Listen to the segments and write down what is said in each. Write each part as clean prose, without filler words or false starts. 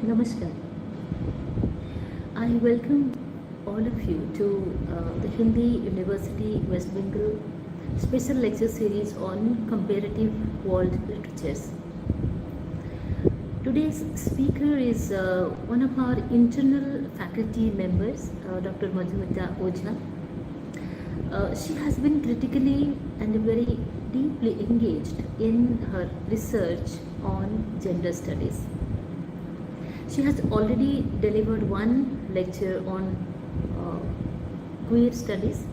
Namaskar. I welcome all of you to the Hindi University West Bengal special lecture series on comparative world literatures. Today's speaker is one of our internal faculty members, Dr. Madhumita Ojha. She has been critically and very deeply engaged in her research on gender studies. She has already delivered one lecture on queer studies,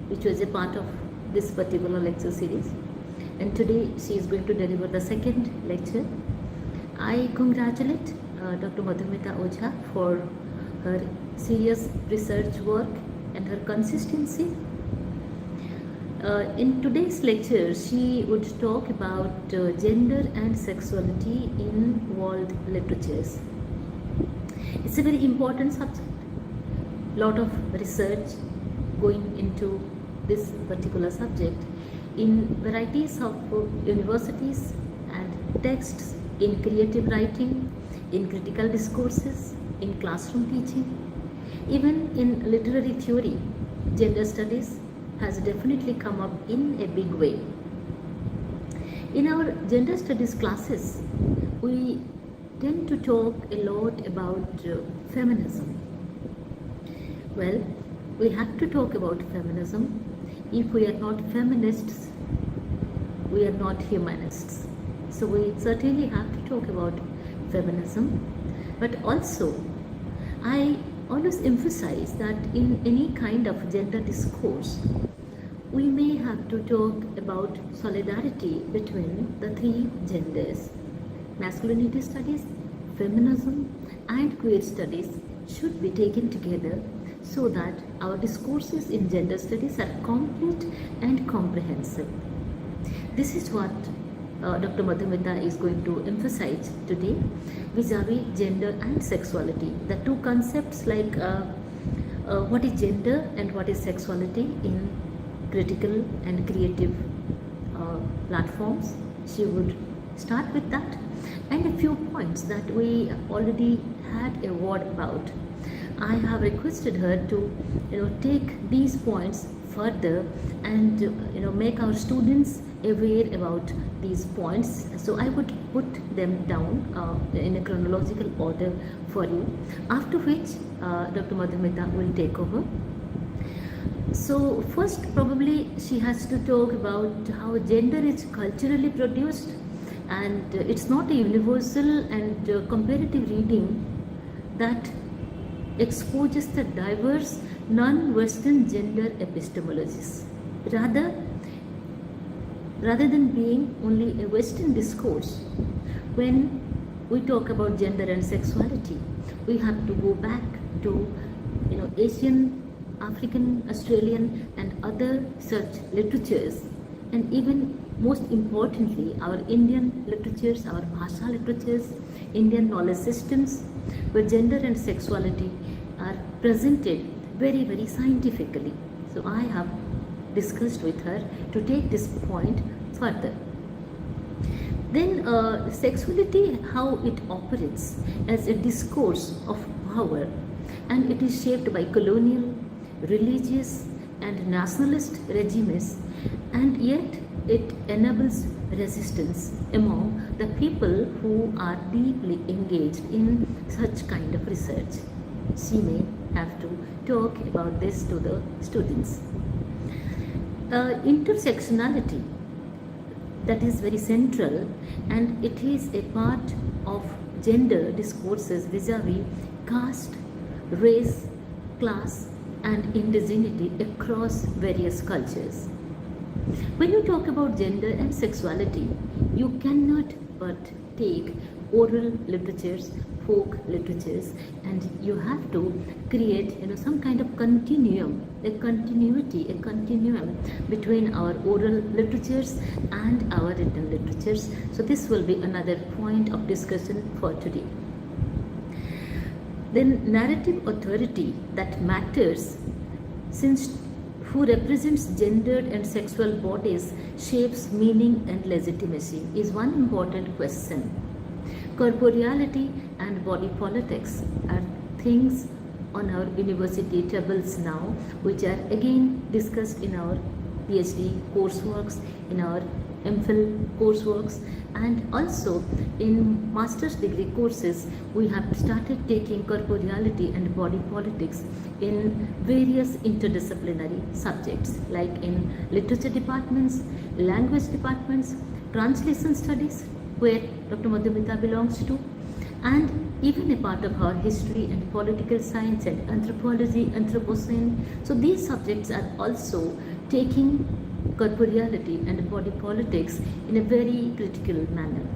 which was a part of this particular lecture series. And today she is going to deliver the second lecture. I congratulate Dr. Madhumita Ojha for her serious research work and her consistency. In today's lecture, she would talk about gender and sexuality in world literatures. It's a very important subject. Lot of research going into this particular subject in varieties of universities and texts, in creative writing, in critical discourses, in classroom teaching, even in literary theory. Gender studies has definitely come up in a big way. In our gender studies classes, we tend to talk a lot about feminism. Well, we have to talk about feminism. If we are not feminists, we are not humanists. So we certainly have to talk about feminism. But also, I always emphasize that in any kind of gender discourse, we may have to talk about solidarity between the three genders. Masculinity studies, feminism, and queer studies should be taken together so that our discourses in gender studies are complete and comprehensive. This is what Dr. Madhumita is going to emphasize today vis-a-vis gender and sexuality. The two concepts like what is gender and what is sexuality in critical and creative platforms. She would start with that and a few points that we already had a word about. I have requested her to take these points further and make our students aware about these points. So I would put them down in a chronological order for you, after which Dr. Madhumita will take over. So first, probably she has to talk about how gender is culturally produced, and it's not a universal and comparative reading that exposes the diverse non-Western gender epistemologies. Rather than being only a Western discourse, when we talk about gender and sexuality, we have to go back to Asian, African, Australian, and other such literatures, and even most importantly, our Indian literatures, our Bhasha literatures, Indian knowledge systems, where gender and sexuality are presented very, very scientifically. So I have discussed with her to take this point further. Then sexuality, how it operates as a discourse of power, and it is shaped by colonial, religious, and nationalist regimes, and yet it enables resistance among the people who are deeply engaged in such kind of research. She may have to talk about this to the students. Intersectionality, that is very central, and it is a part of gender discourses vis-a-vis caste, race, class, and indigeneity across various cultures. When you talk about gender and sexuality, you cannot but take oral literatures, folk literatures, and you have to create some kind of continuum, a continuity, a continuum between our oral literatures and our written literatures. So this will be another point of discussion for today. Then narrative authority that matters, since who represents gendered and sexual bodies shapes meaning and legitimacy, is one important question. Corporeality and body politics are things on our university tables now, which are again discussed in our PhD courseworks, in our MPhil courseworks, and also in master's degree courses. We have started taking corporeality and body politics in various interdisciplinary subjects, like in literature departments, language departments, translation studies, where Dr. Madhumita belongs to, and even a part of our history and political science and anthropology, Anthropocene. So these subjects are also taking corporeality and body politics in a very critical manner.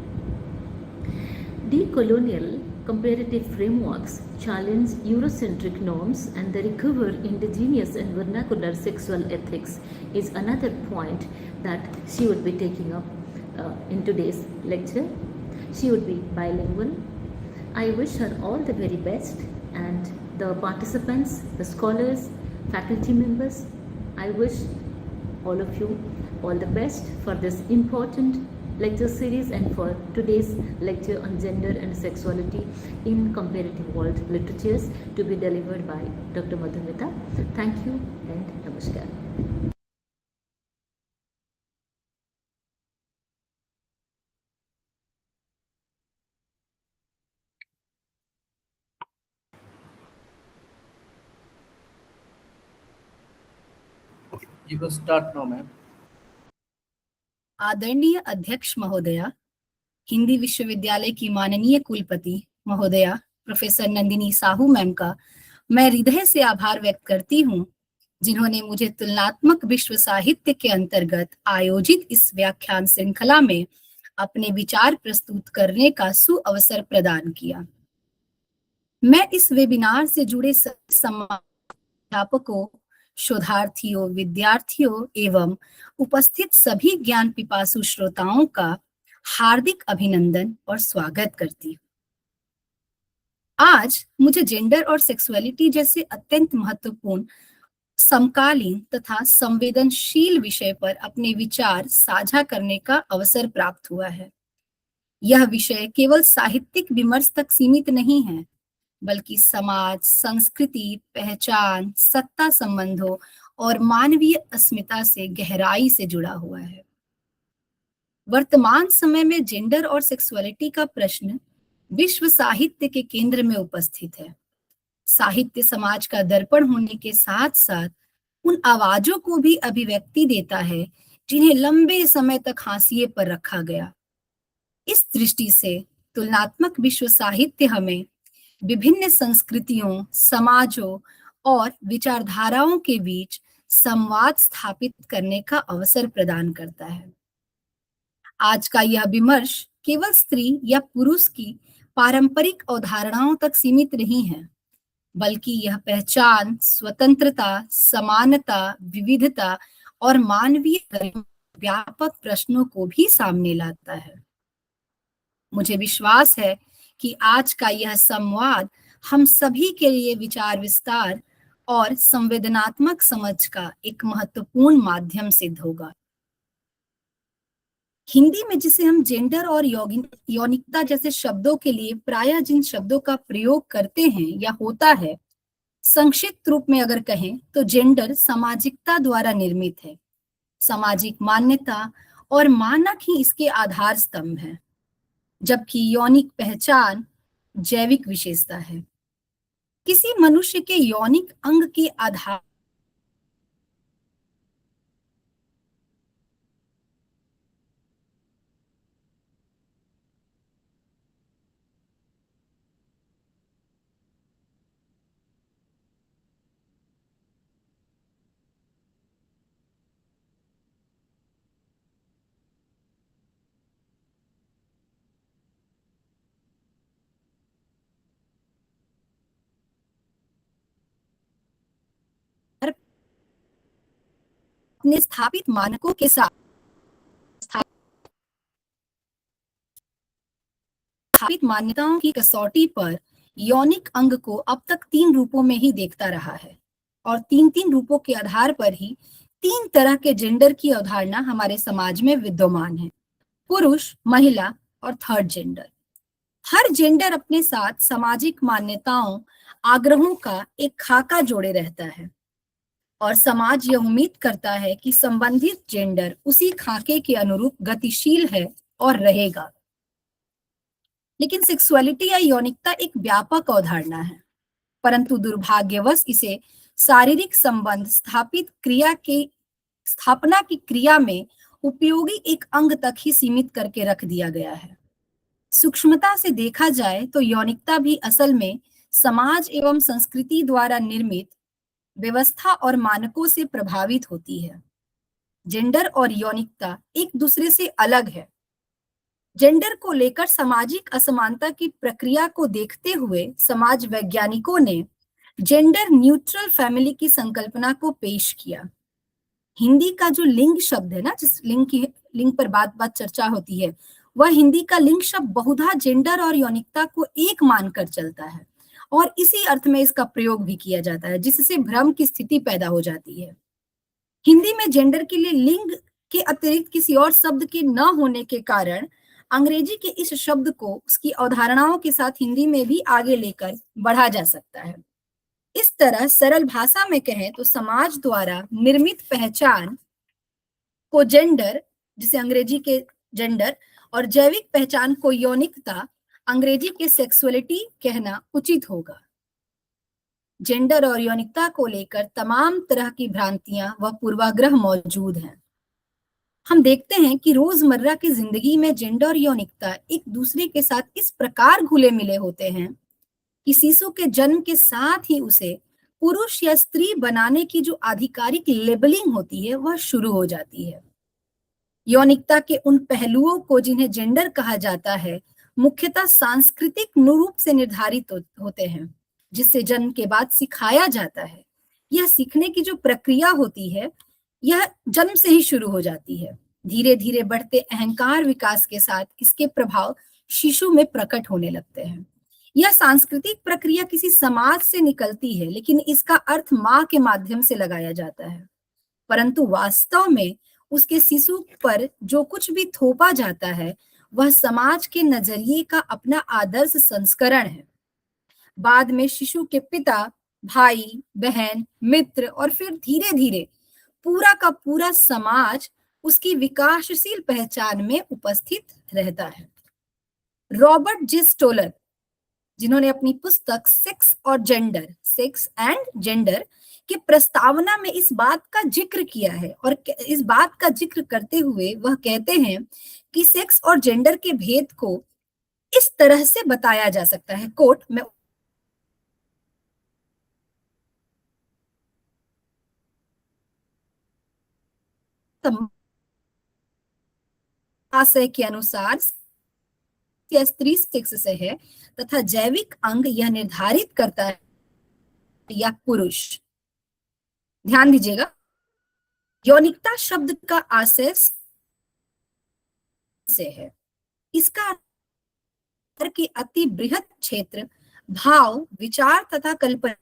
Decolonial comparative frameworks challenge Eurocentric norms, and the recover indigenous and vernacular sexual ethics is another point that she would be taking up in today's lecture. She would be bilingual. I wish her all the very best, and the participants, the scholars, faculty members, I wish all of you all the best for this important lecture series and for today's lecture on gender and sexuality in comparative world literatures, to be delivered by Dr. Madhumita. Thank you and namaskar. You will start now, ma'am. आदरणीय अध्यक्ष महोदया, हिंदी विश्वविद्यालय की माननीय कुलपति महोदया professor Nandini Sahu ma'am का मैं हृदय से आभार व्यक्त करती हूँ, जिन्होंने मुझे तुलनात्मक विश्व साहित्य के अंतर्गत आयोजित इस व्याख्यान श्रृंखला में अपने विचार प्रस्तुत करने का सुअवसर प्रदान किया। मैं इस वेबिनार से जुड़े अध्यापकों, शोधार्थियों, विद्यार्थियों एवं उपस्थित सभी ज्ञान पिपासु श्रोताओं का हार्दिक अभिनंदन और स्वागत करती हूँ। आज मुझे जेंडर और सेक्सुअलिटी जैसे अत्यंत महत्वपूर्ण, समकालीन तथा संवेदनशील विषय पर अपने विचार साझा करने का अवसर प्राप्त हुआ है। यह विषय केवल साहित्यिक विमर्श तक सीमित नहीं है, बल्कि समाज, संस्कृति, पहचान, सत्ता संबंधों और मानवीय अस्मिता से गहराई से जुड़ा हुआ है। वर्तमान समय में जेंडर और सेक्सुअलिटी का प्रश्न विश्व साहित्य के केंद्र में उपस्थित है। साहित्य समाज का दर्पण होने के साथ साथ उन आवाजों को भी अभिव्यक्ति देता है जिन्हें लंबे समय तक हाशिए पर रखा गया। इस दृष्टि से तुलनात्मक विश्व साहित्य हमें विभिन्न संस्कृतियों, समाजों और विचारधाराओं के बीच संवाद स्थापित करने का अवसर प्रदान करता है। आज का यह विमर्श केवल स्त्री या पुरुष की पारंपरिक अवधारणाओं तक सीमित नहीं है, बल्कि यह पहचान, स्वतंत्रता, समानता, विविधता और मानवीय व्यापक प्रश्नों को भी सामने लाता है। मुझे विश्वास है कि आज का यह संवाद हम सभी के लिए विचार विस्तार और संवेदनात्मक समझ का एक महत्वपूर्ण माध्यम सिद्ध होगा। हिंदी में जिसे हम जेंडर और यौनिकता जैसे शब्दों के लिए प्रायः जिन शब्दों का प्रयोग करते हैं या होता है, संक्षिप्त रूप में अगर कहें तो जेंडर सामाजिकता द्वारा निर्मित है। सामाजिक मान्यता और मानक ही इसके आधार स्तंभ है, जबकि यौनिक पहचान जैविक विशेषता है। किसी मनुष्य के यौनिक अंग के आधार अपने स्थापित मानकों के साथ स्थापित मान्यताओं की कसौटी पर यौनिक अंग को अब तक 3 रूपों में ही देखता रहा है, और 3 रूपों के आधार पर ही 3 तरह के जेंडर की अवधारणा हमारे समाज में विद्यमान है: पुरुष, महिला और थर्ड जेंडर। हर जेंडर अपने साथ सामाजिक मान्यताओं, आग्रहों का एक खाका जोड़े रहता है और समाज यह उम्मीद करता है कि संबंधित जेंडर उसी खाके के अनुरूप गतिशील है और रहेगा। लेकिन सेक्सुअलिटी या यौनिकता एक व्यापक अवधारणा है, परंतु दुर्भाग्यवश इसे शारीरिक संबंध स्थापना की क्रिया में उपयोगी एक अंग तक ही सीमित करके रख दिया गया है। सूक्ष्मता से देखा जाए तो यौनिकता भी असल में समाज एवं संस्कृति द्वारा निर्मित व्यवस्था और मानकों से प्रभावित होती है। जेंडर और यौनिकता एक दूसरे से अलग है। जेंडर को लेकर सामाजिक असमानता की प्रक्रिया को देखते हुए समाज वैज्ञानिकों ने जेंडर न्यूट्रल फैमिली की संकल्पना को पेश किया। हिंदी का जो लिंग शब्द है ना, जिस लिंग पर बात बात चर्चा होती है, वह हिंदी का लिंग शब्द बहुधा जेंडर और यौनिकता को एक मानकर चलता है और इसी अर्थ में इसका प्रयोग भी किया जाता है, जिससे भ्रम की स्थिति पैदा हो जाती है। हिंदी में जेंडर के लिए लिंग के अतिरिक्त किसी और शब्द के न होने के कारण अंग्रेजी के इस शब्द को उसकी अवधारणाओं के साथ हिंदी में भी आगे लेकर बढ़ा जा सकता है। इस तरह सरल भाषा में कहें तो समाज द्वारा निर्मित पहचान को जेंडर, जिसे अंग्रेजी के जेंडर, और जैविक पहचान को यौनिकता, अंग्रेजी के सेक्सुअलिटी कहना उचित होगा। जेंडर और यौनिकता को लेकर तमाम तरह की भ्रांतियां व पूर्वाग्रह मौजूद हैं। हम देखते हैं कि रोजमर्रा की जिंदगी में जेंडर और यौनिकता एक दूसरे के साथ इस प्रकार घुले मिले होते हैं कि शिशु के जन्म के साथ ही उसे पुरुष या स्त्री बनाने की जो आधिकारिक लेबलिंग होती है वह शुरू हो जाती है। यौनिकता के उन पहलुओं को जिन्हें जेंडर कहा जाता है मुख्यतः सांस्कृतिक रूप से निर्धारित होते हैं, जिससे जन्म के बाद सिखाया जाता है। यह सीखने की जो प्रक्रिया होती है यह जन्म से ही शुरू हो जाती है। धीरे धीरे बढ़ते अहंकार विकास के साथ इसके प्रभाव शिशु में प्रकट होने लगते हैं। यह सांस्कृतिक प्रक्रिया किसी समाज से निकलती है, लेकिन इसका अर्थ माँ के माध्यम से लगाया जाता है, परंतु वास्तव में उसके शिशु पर जो कुछ भी थोपा जाता है वह समाज के नजरिए का अपना आदर्श संस्करण है। बाद में शिशु के पिता, भाई, बहन, मित्र और फिर धीरे धीरे पूरा का पूरा समाज उसकी विकासशील पहचान में उपस्थित रहता है। रॉबर्ट जे स्टोलर, जिन्होंने अपनी पुस्तक सेक्स एंड जेंडर की प्रस्तावना में इस बात का जिक्र किया है, और इस बात का जिक्र करते हुए वह कहते हैं कि सेक्स और जेंडर के भेद को इस तरह से बताया जा सकता है, कोट, मैं आशय के अनुसार या स्त्री सेक्स से है तथा जैविक अंग यह निर्धारित करता है या पुरुष। ध्यान दीजिएगा, यौनिकता शब्द का आशय से है, इसका अर्थ की अति बृहत क्षेत्र भाव, विचार तथा कल्पना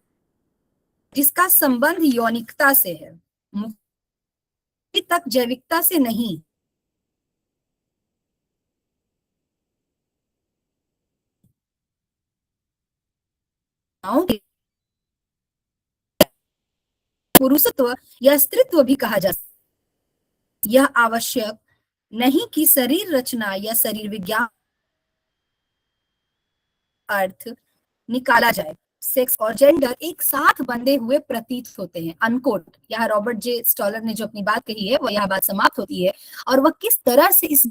जिसका संबंध यौनिकता से है, मुक्ति तक जैविकता से नहीं। पुरुषत्व या स्त्रीत्व भी कहा जा सकता है। यह आवश्यक नहीं कि शरीर रचना या शरीर विज्ञान अर्थ निकाला जाए। सेक्स और जेंडर एक साथ बंधे हुए प्रतीत होते हैं, अनकोट। यहाँ रॉबर्ट जे स्टॉलर ने जो अपनी बात कही है वह यह बात समाप्त होती है, और वह किस तरह से इस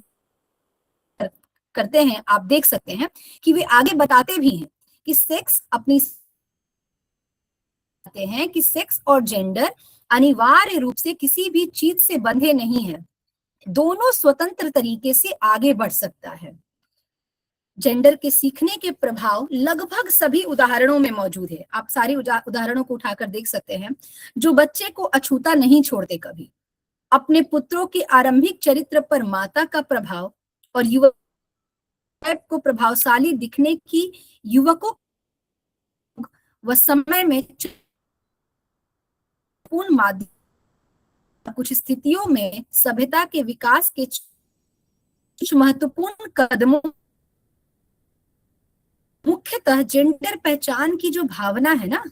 करते हैं आप देख सकते हैं कि वे आगे बताते भी हैं कि सेक्स और जेंडर अनिवार्य रूप से किसी भी चीज से बंधे नहीं है, दोनों स्वतंत्र तरीके से आगे बढ़ सकता है। जेंडर के सीखने के प्रभाव लगभग सभी उदाहरणों में मौजूद है। आप सारी उदाहरणों को उठाकर देख सकते हैं जो बच्चे को अछूता नहीं छोड़ते कभी। अपने पुत्रों के आरंभिक चरित्र पर माता का प्रभाव और युवक को प्रभावशाली दिखने की युवकों व समय में पूर्ण माध्यम, कुछ स्थितियों में सभ्यता के विकास के कुछ महत्वपूर्ण कदमों मुख्यतः जेंडर पहचान की जो भावना है ना,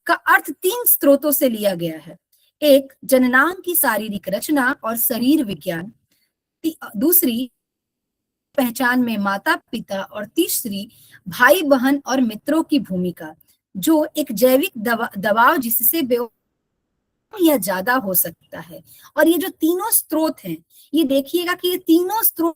का अर्थ 3 स्रोतों से लिया गया है। एक, जननांग की शारीरिक रचना और शरीर विज्ञान, दूसरी, पहचान में माता पिता, और तीसरी, भाई बहन और मित्रों की भूमिका, जो एक जैविक दबाव जिससे या ज्यादा हो सकता है। और ये जो तीनों स्रोत हैं, ये देखिएगा कि ये तीनों स्रोत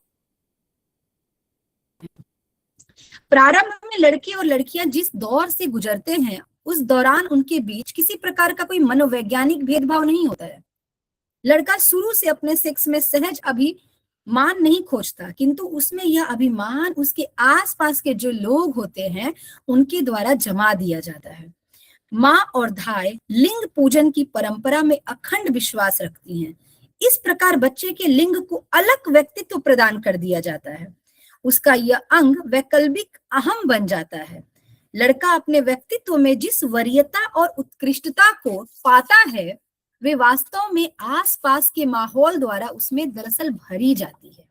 प्रारंभ में लड़के और लड़कियां जिस दौर से गुजरते हैं, उस दौरान उनके बीच किसी प्रकार का कोई मनोवैज्ञानिक भेदभाव नहीं होता है। लड़का शुरू से अपने सेक्स में सहज अभिमान नहीं खोजता, किंतु उसमें यह अभिमान उसके आसपास के जो लोग होते हैं उनके द्वारा जमा दिया जाता है। माँ और धाय लिंग पूजन की परंपरा में अखंड विश्वास रखती हैं। इस प्रकार बच्चे के लिंग को अलग व्यक्तित्व प्रदान कर दिया जाता है। उसका यह अंग वैकल्पिक अहम बन जाता है। लड़का अपने व्यक्तित्व में जिस वरीयता और उत्कृष्टता को पाता है, वे वास्तव में आसपास के माहौल द्वारा उसमें दरअसल भरी जाती है।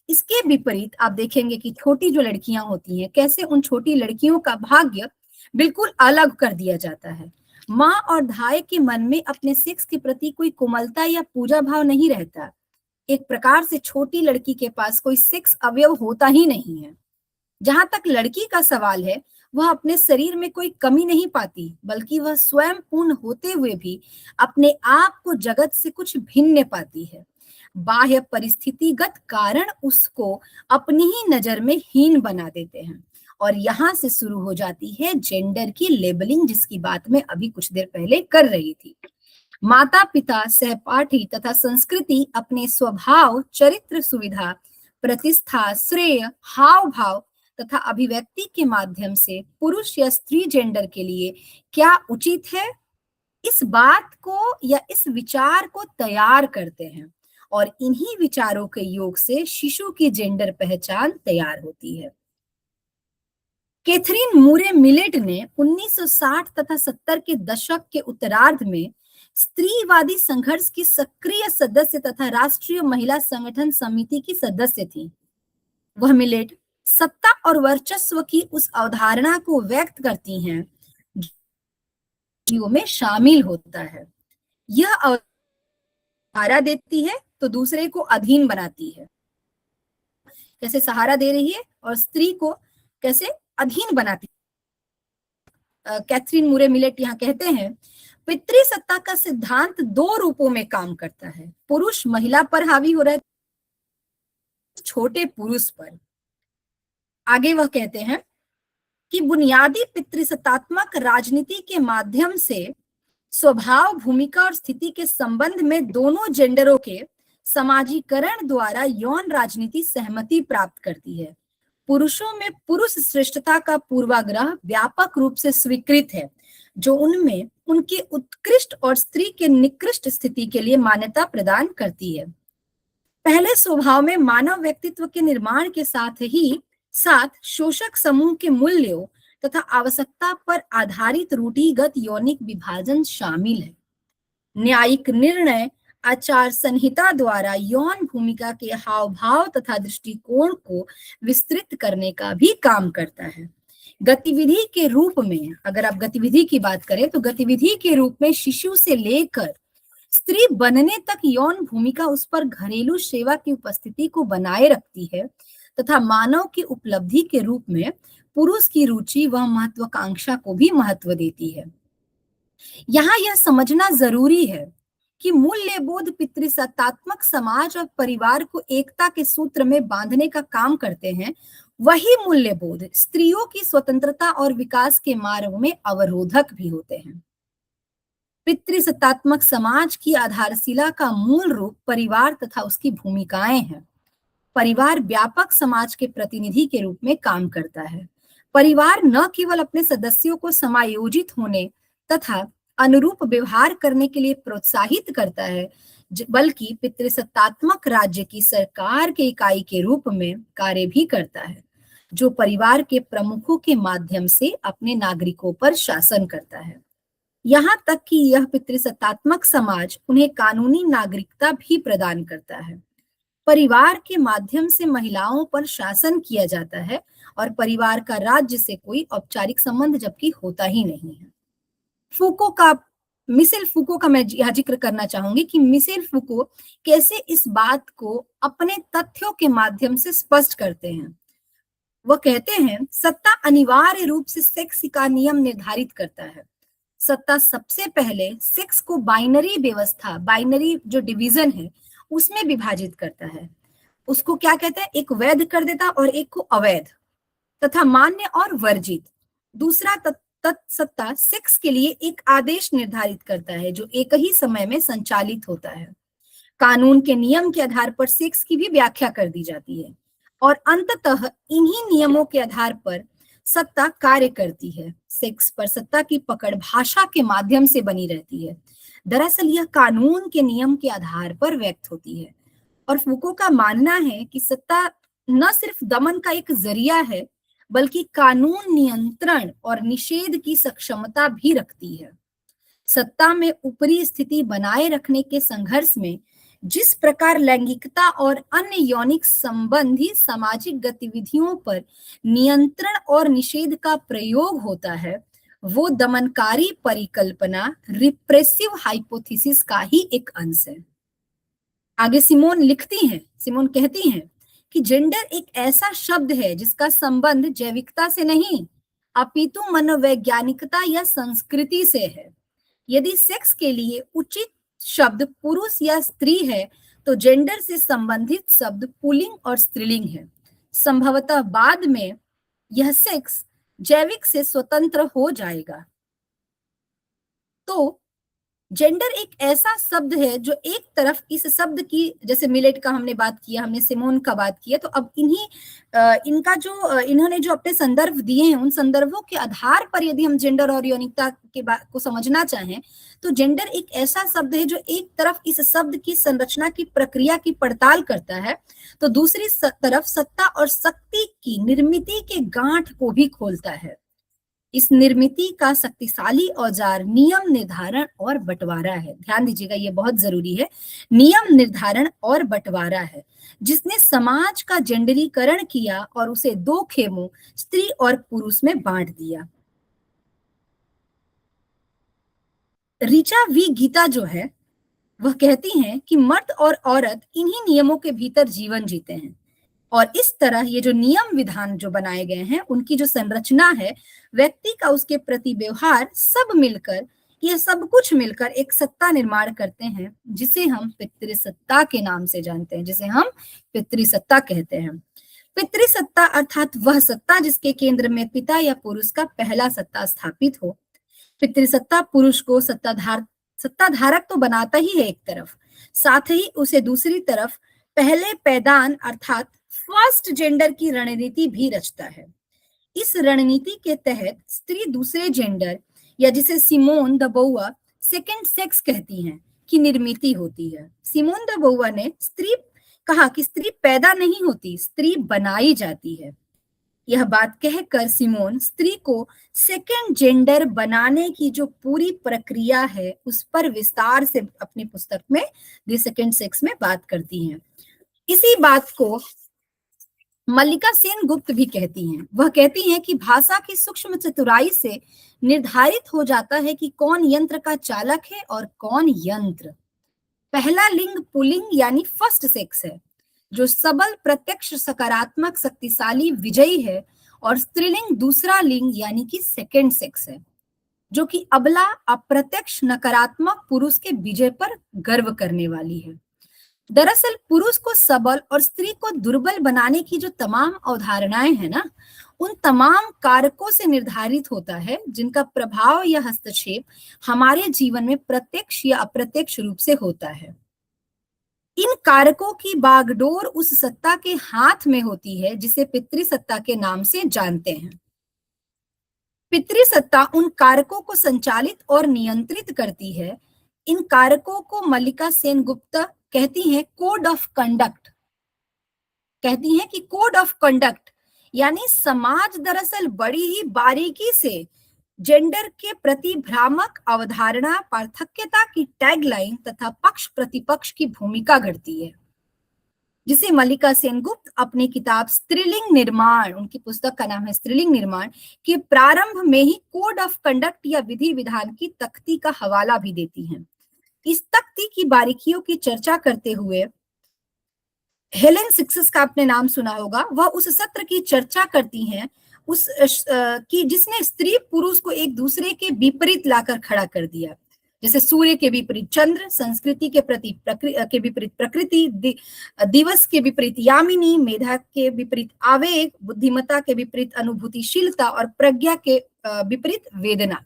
इसके विपरीत आप देखेंगे कि छोटी जो लड़कियां होती हैं, कैसे उन छोटी लड़कियों का भाग्य बिल्कुल अलग कर दिया जाता है। माँ और धाय के मन में अपने सेक्स के प्रति कोई कोमलता या पूजा भाव नहीं रहता। एक प्रकार से छोटी लड़की के पास कोई सेक्स अवयव होता ही नहीं है। जहां तक लड़की का सवाल है, वह अपने शरीर में कोई कमी नहीं पाती, बल्कि वह स्वयं पूर्ण होते हुए भी अपने आप को जगत से कुछ भिन्न पाती है। बाह्य परिस्थितिगत कारण उसको अपनी ही नजर में हीन बना देते हैं। और यहाँ से शुरू हो जाती है जेंडर की लेबलिंग, जिसकी बात मैं अभी कुछ देर पहले कर रही थी। माता पिता, सहपाठी तथा संस्कृति अपने स्वभाव, चरित्र, सुविधा, प्रतिष्ठा, श्रेय, हाव भाव तथा अभिव्यक्ति के माध्यम से पुरुष या स्त्री जेंडर के लिए क्या उचित है, इस बात को या इस विचार को तैयार करते हैं। और इन्हीं विचारों के योग से शिशु की जेंडर पहचान तैयार होती है। कैथरीन मूरे मिलेट ने 1960 तथा 70 के दशक के उत्तरार्ध में स्त्रीवादी संघर्ष की सक्रिय सदस्य तथा राष्ट्रीय महिला संगठन समिति की सदस्य थी। वह मिलेट सत्ता और वर्चस्व की उस अवधारणा को व्यक्त करती हैं जो में शामिल होता है। यह सहारा देती है तो दूसरे को अधीन बनाती है, कैसे सहारा दे रही है, और स्त्री को कैसे अधीन बनाती है। कैथरीन मूरे मिलेट यहाँ कहते हैं, पितृसत्ता का सिद्धांत 2 रूपों में काम करता है। पुरुष महिला पर हावी हो रहा है, छोटे पुरुष पर। आगे वह कहते हैं कि बुनियादी पितृसत्तात्मक राजनीति के माध्यम से स्वभाव, भूमिका और स्थिति के संबंध में दोनों जेंडरों के समाजीकरण द्वारा यौन राजनीति सहमति प्राप्त करती है। पुरुषों में पुरुष श्रेष्ठता का पूर्वाग्रह व्यापक रूप से स्वीकृत है, जो उनमें उनके उत्कृष्ट और स्त्री के निकृष्ट स्थिति के लिए मान्यता प्रदान करती है। पहले स्वभाव में मानव व्यक्तित्व के निर्माण के साथ शोषक समूह के मूल्यों तथा आवश्यकता पर आधारित रूढ़िगत यौनिक विभाजन शामिल है। न्यायिक निर्णय आचार संहिता द्वारा यौन भूमिका के हाव भाव तथा दृष्टिकोण को विस्तृत करने का भी काम करता है। गतिविधि के रूप में, अगर आप गतिविधि की बात करें तो गतिविधि के रूप में शिशु से लेकर स्त्री बनने तक यौन भूमिका उस पर घरेलू सेवा की उपस्थिति को बनाए रखती है तथा मानव की उपलब्धि के रूप में पुरुष की रुचि व महत्वाकांक्षा को भी महत्व देती है। यहाँ यह समझना जरूरी है कि मूल्यबोध पितृसत्तात्मक समाज और परिवार को एकता के सूत्र में बांधने का काम करते हैं, वही मूल्यबोध स्त्रियों की स्वतंत्रता और विकास के मार्ग में अवरोधक भी होते हैं। पितृसत्तात्मक समाज की आधारशिला का मूल रूप परिवार तथा उसकी भूमिकाएं हैं। परिवार व्यापक समाज के प्रतिनिधि के रूप में काम करता है। परिवार न केवल अपने सदस्यों को समायोजित होने तथा अनुरूप व्यवहार करने के लिए प्रोत्साहित करता है, बल्कि पितृसत्तात्मक राज्य की सरकार के इकाई के रूप में कार्य भी करता है, जो परिवार के प्रमुखों के माध्यम से अपने नागरिकों पर शासन करता है। यहाँ तक कि यह पितृसत्तात्मक समाज उन्हें कानूनी नागरिकता भी प्रदान करता है। परिवार के माध्यम से महिलाओं पर शासन किया जाता है और परिवार का राज्य से कोई औपचारिक संबंध जबकि होता ही नहीं है। मिशेल फूको का मैं यहाँ जिक्र करना चाहूंगी कि मिशेल फूको कैसे इस बात को अपने तथ्यों के माध्यम से स्पष्ट करते हैं। वह कहते हैं, सत्ता अनिवार्य रूप से सेक्स का नियम निर्धारित करता है। सत्ता सबसे पहले सेक्स को बाइनरी व्यवस्था, बाइनरी जो डिवीजन है उसमें विभाजित करता है। उसको क्या कहते हैं, एक वैध कर देता और एक को अवैध तथा मान्य और वर्जित। दूसरा सत्ता सेक्स के लिए एक आदेश निर्धारित करता है जो एक ही समय में संचालित होता है। कानून के नियम के आधार पर सेक्स की भी व्याख्या कर दी जाती है और अंततः इन्हीं नियमों के आधार पर सत्ता कार्य करती है। सेक्स पर सत्ता की पकड़ भाषा के माध्यम से बनी रहती है। दरअसल यह कानून के नियम के आधार पर व्यक्त होती है और फूको का मानना है कि सत्ता न सिर्फ दमन का एक जरिया है बल्कि कानून नियंत्रण और निषेध की सक्षमता भी रखती है। सत्ता में ऊपरी स्थिति बनाए रखने के संघर्ष में जिस प्रकार लैंगिकता और अन्य यौनिक संबंधी सामाजिक गतिविधियों पर नियंत्रण और निषेध का प्रयोग होता है, वो दमनकारी परिकल्पना रिप्रेसिव हाइपोथेसिस का ही एक अंश है। आगे सिमोन कहती हैं कि जेंडर एक ऐसा शब्द है जिसका संबंध जैविकता से नहीं अपितु मनोवैज्ञानिकता या संस्कृति से है। यदि सेक्स के लिए उचित शब्द पुरुष या स्त्री है तो जेंडर से संबंधित शब्द पुल्लिंग और स्त्रीलिंग है। संभवतः बाद में यह सेक्स जैविक से स्वतंत्र हो जाएगा। तो जेंडर एक ऐसा शब्द है जो एक तरफ इस शब्द की, जैसे मिलेट का हमने बात किया, हमने सिमोन का बात किया, तो अब इन्होंने जो अपने संदर्भ दिए हैं उन संदर्भों के आधार पर यदि हम जेंडर और यौनिकता के बात को समझना चाहें तो जेंडर एक ऐसा शब्द है जो एक तरफ इस शब्द की संरचना की प्रक्रिया की पड़ताल करता है तो दूसरी तरफ सत्ता और शक्ति की निर्मिति के गांठ को भी खोलता है। इस निर्मिति का शक्तिशाली औजार नियम निर्धारण और बंटवारा है। ध्यान दीजिएगा, ये बहुत जरूरी है। नियम निर्धारण और बंटवारा है जिसने समाज का जेंडरीकरण किया और उसे दो खेमों स्त्री और पुरुष में बांट दिया। ऋचा वी गीता जो है वह कहती हैं कि मर्द और औरत इन्हीं नियमों के भीतर जीवन जीते हैं और इस तरह ये जो नियम विधान जो बनाए गए हैं उनकी जो संरचना है, व्यक्ति का उसके प्रति व्यवहार, सब मिलकर, ये सब कुछ मिलकर एक सत्ता निर्माण करते हैं जिसे हम पितृसत्ता के नाम से जानते हैं, जिसे हम पितृसत्ता कहते हैं। पितृसत्ता अर्थात वह सत्ता जिसके केंद्र में पिता या पुरुष का पहला सत्ता स्थापित हो। पितृसत्ता पुरुष को सत्ताधारक तो बनाता ही है एक तरफ, साथ ही उसे दूसरी तरफ पहले पैदान अर्थात फर्स्ट जेंडर की रणनीति भी रचता है। इस रणनीति के तहत स्त्री दूसरे जेंडर या जिसे सिमोन द बोआ सेकंड सेक्स कहती हैं की निर्मिति होती है। सिमोन द बोआ ने कहा कि स्त्री पैदा नहीं होती, स्त्री बनाई जाती है। यह बात कहकर सिमोन स्त्री को सेकंड जेंडर बनाने की जो पूरी प्रक्रिया है उस पर विस्तार से अपनी पुस्तक में द सेकंड सेक्स में बात करती हैं। इसी बात को मल्लिका सेनगुप्त भी कहती हैं। वह कहती हैं कि भाषा की सूक्ष्म चतुराई से निर्धारित हो जाता है कि कौन यंत्र का चालक है और कौन यंत्र। पहला लिंग पुल्लिंग यानी फर्स्ट सेक्स है जो सबल, प्रत्यक्ष, सकारात्मक, शक्तिशाली, विजयी है और स्त्रीलिंग दूसरा लिंग यानी कि सेकंड सेक्स है जो कि अबला, अप्रत्यक्ष, नकारात्मक पुरुष के विजय पर गर्व करने वाली है। दरअसल पुरुष को सबल और स्त्री को दुर्बल बनाने की जो तमाम अवधारणाएं हैं ना, उन तमाम कारकों से निर्धारित होता है जिनका प्रभाव या हस्तक्षेप हमारे जीवन में प्रत्यक्ष या अप्रत्यक्ष रूप से होता है। इन कारकों की बागडोर उस सत्ता के हाथ में होती है जिसे पितृसत्ता के नाम से जानते हैं। पितृसत्ता उन कारकों को संचालित और नियंत्रित करती है। इन कारकों को मल्लिका सेनगुप्त कहती हैं कोड ऑफ कंडक्ट, कहती हैं कि कोड ऑफ कंडक्ट यानी समाज दरअसल बड़ी ही बारीकी से जेंडर के प्रति भ्रामक अवधारणा, पार्थक्यता की टैगलाइन तथा पक्ष प्रतिपक्ष की भूमिका घड़ती है। जिसे मल्लिका सेनगुप्त अपनी किताब स्त्रीलिंग निर्माण, उनकी पुस्तक का नाम है स्त्रीलिंग निर्माण, के प्रारंभ में ही कोड ऑफ कंडक्ट या विधि विधान की तख्ती का हवाला भी देती हैं। इस तख्ती की बारीकियों की चर्चा करते हुए हेलेन सिक्सस का आपने नाम सुना होगा, वह उस सत्र की चर्चा करती हैं कि जिसने स्त्री पुरुष को एक दूसरे के विपरीत लाकर खड़ा कर दिया। जैसे सूर्य के विपरीत चंद्र, संस्कृति के प्रति के विपरीत प्रकृति, दिवस के विपरीत यामिनी, मेधा के विपरीत आवेग, बुद्धिमत्ता के विपरीत अनुभूतिशीलता और प्रज्ञा के विपरीत वेदना।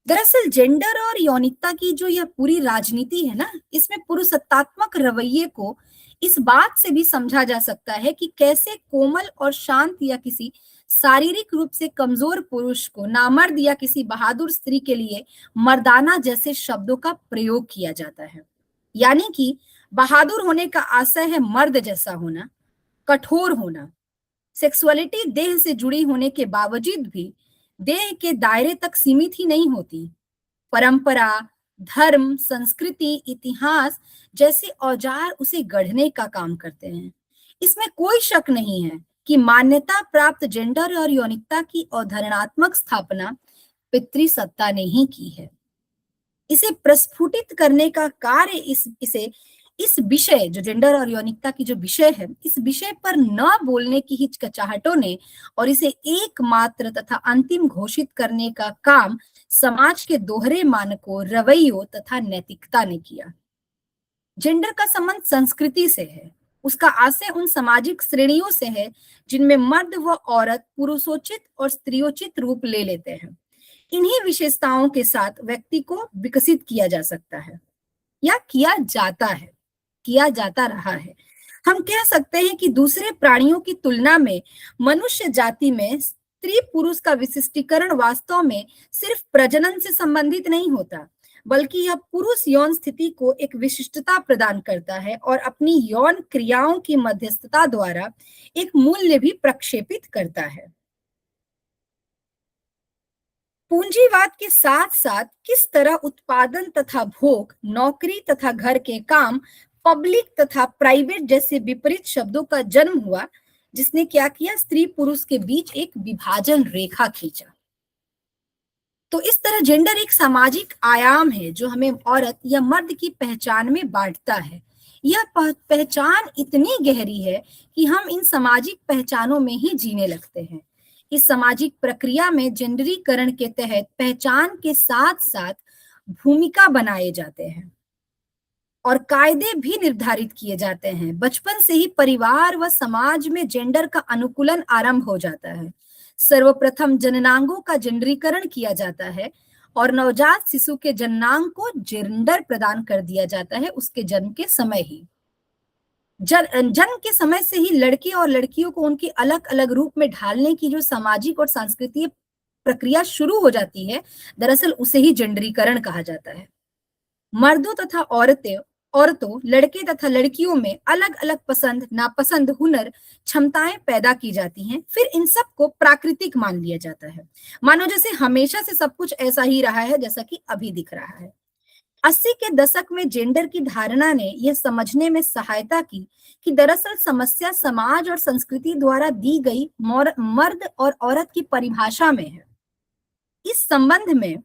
दरअसल जेंडर और यौनिकता की जो यह पूरी राजनीति है ना, इसमें पुरुषत्वात्मक रवैये को इस बात से भी समझा जा सकता है कि कैसे कोमल और शांत या किसी शारीरिक रूप से कमजोर पुरुष को नामर्द या किसी बहादुर स्त्री के लिए मर्दाना जैसे शब्दों का प्रयोग किया जाता है। यानी कि बहादुर होने का आशय है मर्द जैसा होना, कठोर होना। सेक्सुअलिटी देह से जुड़ी होने के बावजूद भी देह के दायरे तक सीमित ही नहीं होती। परंपरा, धर्म, संस्कृति, इतिहास जैसे औजार उसे गढ़ने का काम करते हैं। इसमें कोई शक नहीं है कि मान्यता प्राप्त जेंडर और यौनिकता की अवधारणात्मक स्थापना पितृसत्ता ने ही की है। इसे प्रस्फुटित करने का कार्य इस विषय, जो जेंडर और यौनिकता की जो विषय है, इस विषय पर न बोलने की हिचकिचाहटों ने और इसे एकमात्र तथा अंतिम घोषित करने का काम समाज के दोहरे मानकों, रवैयों तथा नैतिकता ने किया। जेंडर का संबंध संस्कृति से है। उसका आशय उन सामाजिक श्रेणियों से है जिनमें मर्द व औरत पुरुषोचित और स्त्रियोचित रूप ले लेते हैं। इन्हीं विशेषताओं के साथ व्यक्ति को विकसित किया जा सकता है या किया जाता रहा है। हम कह सकते हैं कि दूसरे प्राणियों की तुलना में मनुष्य जाति में स्त्री पुरुष का विशिष्टीकरण वास्तव में सिर्फ प्रजनन से संबंधित नहीं होता, बल्कि यह पुरुष यौन स्थिति को एक विशिष्टता प्रदान करता है और अपनी यौन क्रियाओं की मध्यस्थता द्वारा एक मूल्य भी प्रक्षेपित करता है। पूंजीवाद के साथ साथ किस तरह उत्पादन तथा भोग, नौकरी तथा घर के काम, पब्लिक तथा प्राइवेट जैसे विपरीत शब्दों का जन्म हुआ, जिसने क्या किया, स्त्री पुरुष के बीच एक विभाजन रेखा खींचा। तो इस तरह जेंडर एक सामाजिक आयाम है जो हमें औरत या मर्द की पहचान में बांटता है। यह पहचान इतनी गहरी है कि हम इन सामाजिक पहचानों में ही जीने लगते हैं। इस सामाजिक प्रक्रिया में जेंडरीकरण के तहत पहचान के साथ साथ भूमिका बनाए जाते हैं और कायदे भी निर्धारित किए जाते हैं। बचपन से ही परिवार व समाज में जेंडर का अनुकूलन आरंभ हो जाता है। सर्वप्रथम जननांगों का जेंडरीकरण किया जाता है और नवजात शिशु के जननांग को जेंडर प्रदान कर दिया जाता है उसके जन्म के समय ही। जन्म के समय से ही लड़के और लड़कियों को उनके अलग अलग रूप में ढालने की जो सामाजिक और सांस्कृतिक प्रक्रिया शुरू हो जाती है, दरअसल उसे ही जेंडरीकरण कहा जाता है। मर्दों तथा औरतों, लड़के तथा लड़कियों में अलग अलग पसंद, नापसंद, हुनर, क्षमताएं पैदा की जाती हैं। फिर इन सब को प्राकृतिक मान लिया जाता है, मानो जैसे हमेशा से सब कुछ ऐसा ही रहा है जैसा कि अभी दिख रहा है। 80 के दशक में जेंडर की धारणा ने यह समझने में सहायता की कि दरअसल समस्या समाज और संस्कृति द्वारा दी गई मर्द और औरत की परिभाषा में है। इस संबंध में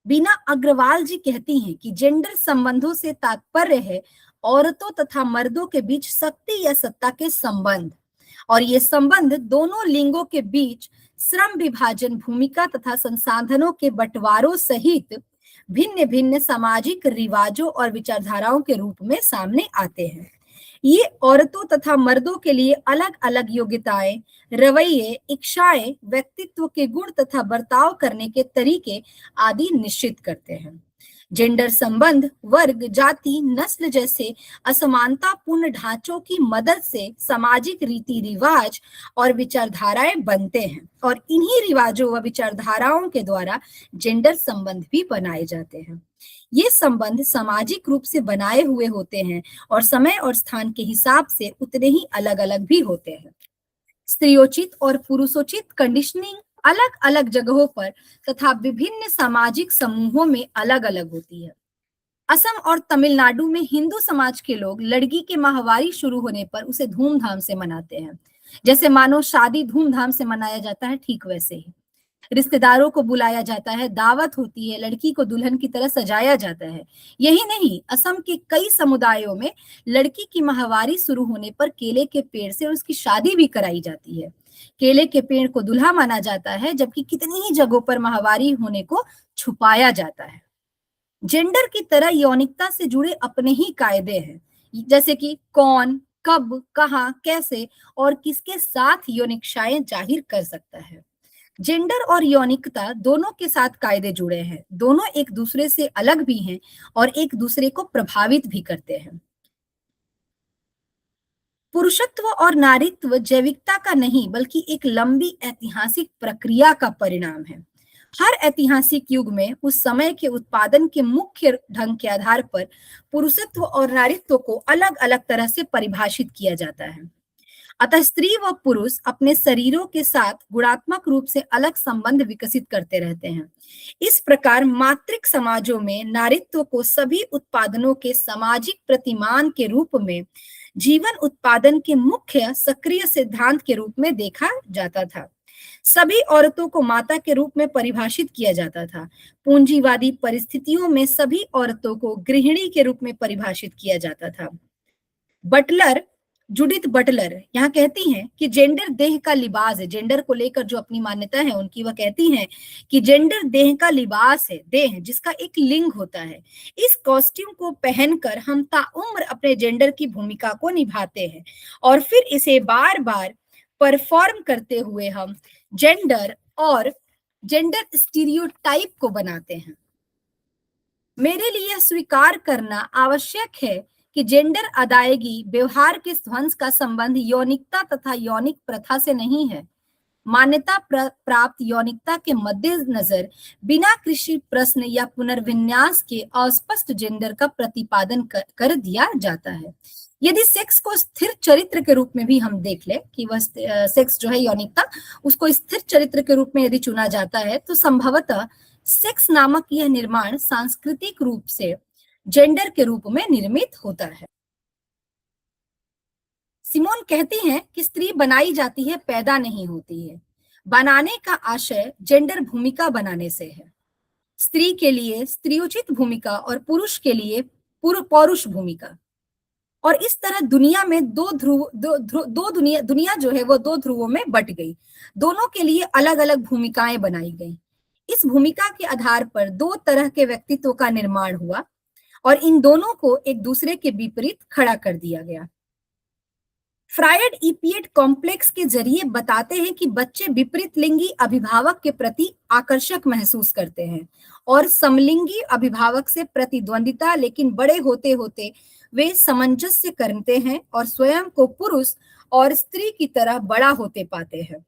बीना अग्रवाल जी कहती हैं कि जेंडर संबंधों से तात्पर्य है औरतों तथा मर्दों के बीच शक्ति या सत्ता के संबंध, और ये संबंध दोनों लिंगों के बीच श्रम विभाजन, भूमिका तथा संसाधनों के बंटवारों सहित भिन्न भिन्न सामाजिक रिवाजों और विचारधाराओं के रूप में सामने आते हैं। ये औरतों तथा मर्दों के लिए अलग अलग योग्यताएं, रवैये, इच्छाएं, व्यक्तित्व के गुण तथा बर्ताव करने के तरीके आदि निश्चित करते हैं। जेंडर संबंध वर्ग, जाति, नस्ल जैसे असमानतापूर्ण ढांचों की मदद से सामाजिक रीति रिवाज और विचारधाराएं बनते हैं और इन्हीं रिवाजों व विचारधाराओं के द्वारा जेंडर संबंध भी बनाए जाते हैं। ये संबंध सामाजिक रूप से बनाए हुए होते हैं और समय और स्थान के हिसाब से उतने ही अलग अलग भी होते हैं। स्त्रियोचित और पुरुषोचित कंडीशनिंग अलग अलग जगहों पर तथा विभिन्न सामाजिक समूहों में अलग अलग होती है। असम और तमिलनाडु में हिंदू समाज के लोग लड़की के माहवारी शुरू होने पर उसे धूमधाम से मनाते हैं। जैसे मानो शादी धूमधाम से मनाया जाता है, ठीक वैसे ही रिश्तेदारों को बुलाया जाता है, दावत होती है, लड़की को दुल्हन की तरह सजाया जाता है। यही नहीं, असम के कई समुदायों में लड़की की माहवारी शुरू होने पर केले के पेड़ से उसकी शादी भी कराई जाती है। केले के पेड़ को दूल्हा माना जाता है, जबकि कितनी ही जगहों पर माहवारी होने को छुपाया जाता है। जेंडर की तरह यौनिकता से जुड़े अपने ही कायदे हैं, जैसे कि कौन, कब, कहाँ, कैसे और किसके साथ यौनिकताएं जाहिर कर सकता है। जेंडर और यौनिकता दोनों के साथ कायदे जुड़े हैं, दोनों एक दूसरे से अलग भी हैं और एक दूसरे को प्रभावित भी करते हैं। पुरुषत्व और नारीत्व जैविकता का नहीं, बल्कि एक लंबी ऐतिहासिक प्रक्रिया का परिणाम है। हर ऐतिहासिक युग में उस समय के उत्पादन के मुख्य ढंग के आधार पर पुरुषत्व और नारीत्व को अलग अलग तरह से परिभाषित किया जाता है। अतः स्त्री व पुरुष अपने शरीरों के साथ गुणात्मक रूप से अलग संबंध विकसित करते रहते हैं। इस प्रकार मात्रिक समाजों में नारीत्व को सभी उत्पादनों के सामाजिक प्रतिमान के रूप में जीवन उत्पादन के मुख्य सक्रिय सिद्धांत के रूप में देखा जाता था। सभी औरतों को माता के रूप में परिभाषित किया जाता था। पूंजीवादी परिस्थितियों में सभी औरतों को गृहिणी के रूप में परिभाषित किया जाता था। जूडिथ बटलर यहाँ कहती हैं कि जेंडर देह का लिबास है। जेंडर को लेकर जो अपनी मान्यता है उनकी, वह कहती हैं कि जेंडर देह का लिबास है, देह जिसका एक लिंग होता है। इस कॉस्ट्यूम को पहनकर हम ताउम्र अपने जेंडर की भूमिका को निभाते हैं और फिर इसे बार बार परफॉर्म करते हुए हम जेंडर और जेंडर स्टीरियोटाइप को बनाते हैं। मेरे लिए स्वीकार करना आवश्यक है कि जेंडर अदायगी व्यवहार के ध्वंस का संबंध यौनिकता तथा यौनिक प्रथा से नहीं है। मान्यता प्राप्त यौनिकता के मद्देनजर बिना कृषि प्रश्न या पुनर्विन्यास के अस्पष्ट जेंडर का प्रतिपादन कर दिया जाता है। यदि सेक्स को स्थिर चरित्र के रूप में भी हम देख ले कि वह सेक्स जो है यौनिकता, उसको स्थिर चरित्र के रूप में यदि चुना जाता है, तो संभवतः सेक्स नामक यह निर्माण सांस्कृतिक रूप से जेंडर के रूप में निर्मित होता है। सिमोन कहती हैं कि स्त्री बनाई जाती है, पैदा नहीं होती है। बनाने का आशय जेंडर भूमिका बनाने से है। स्त्री के लिए स्त्रीयोचित भूमिका और पुरुष के लिए पौरुष भूमिका। और इस तरह दुनिया में दुनिया जो है वो दो ध्रुवों में बट गई। दोनों के लिए अलग अलग भूमिकाएं बनाई गई। इस भूमिका के आधार पर दो तरह के व्यक्तित्व का निर्माण हुआ और इन दोनों को एक दूसरे के विपरीत खड़ा कर दिया गया। फ्रायड ईपिएट कॉम्प्लेक्स के जरिए बताते हैं कि बच्चे विपरीत लिंगी अभिभावक के प्रति आकर्षक महसूस करते हैं और समलिंगी अभिभावक से प्रतिद्वंदिता, लेकिन बड़े होते होते वे सामंजस्य करते हैं और स्वयं को पुरुष और स्त्री की तरह बड़ा होते पाते हैं।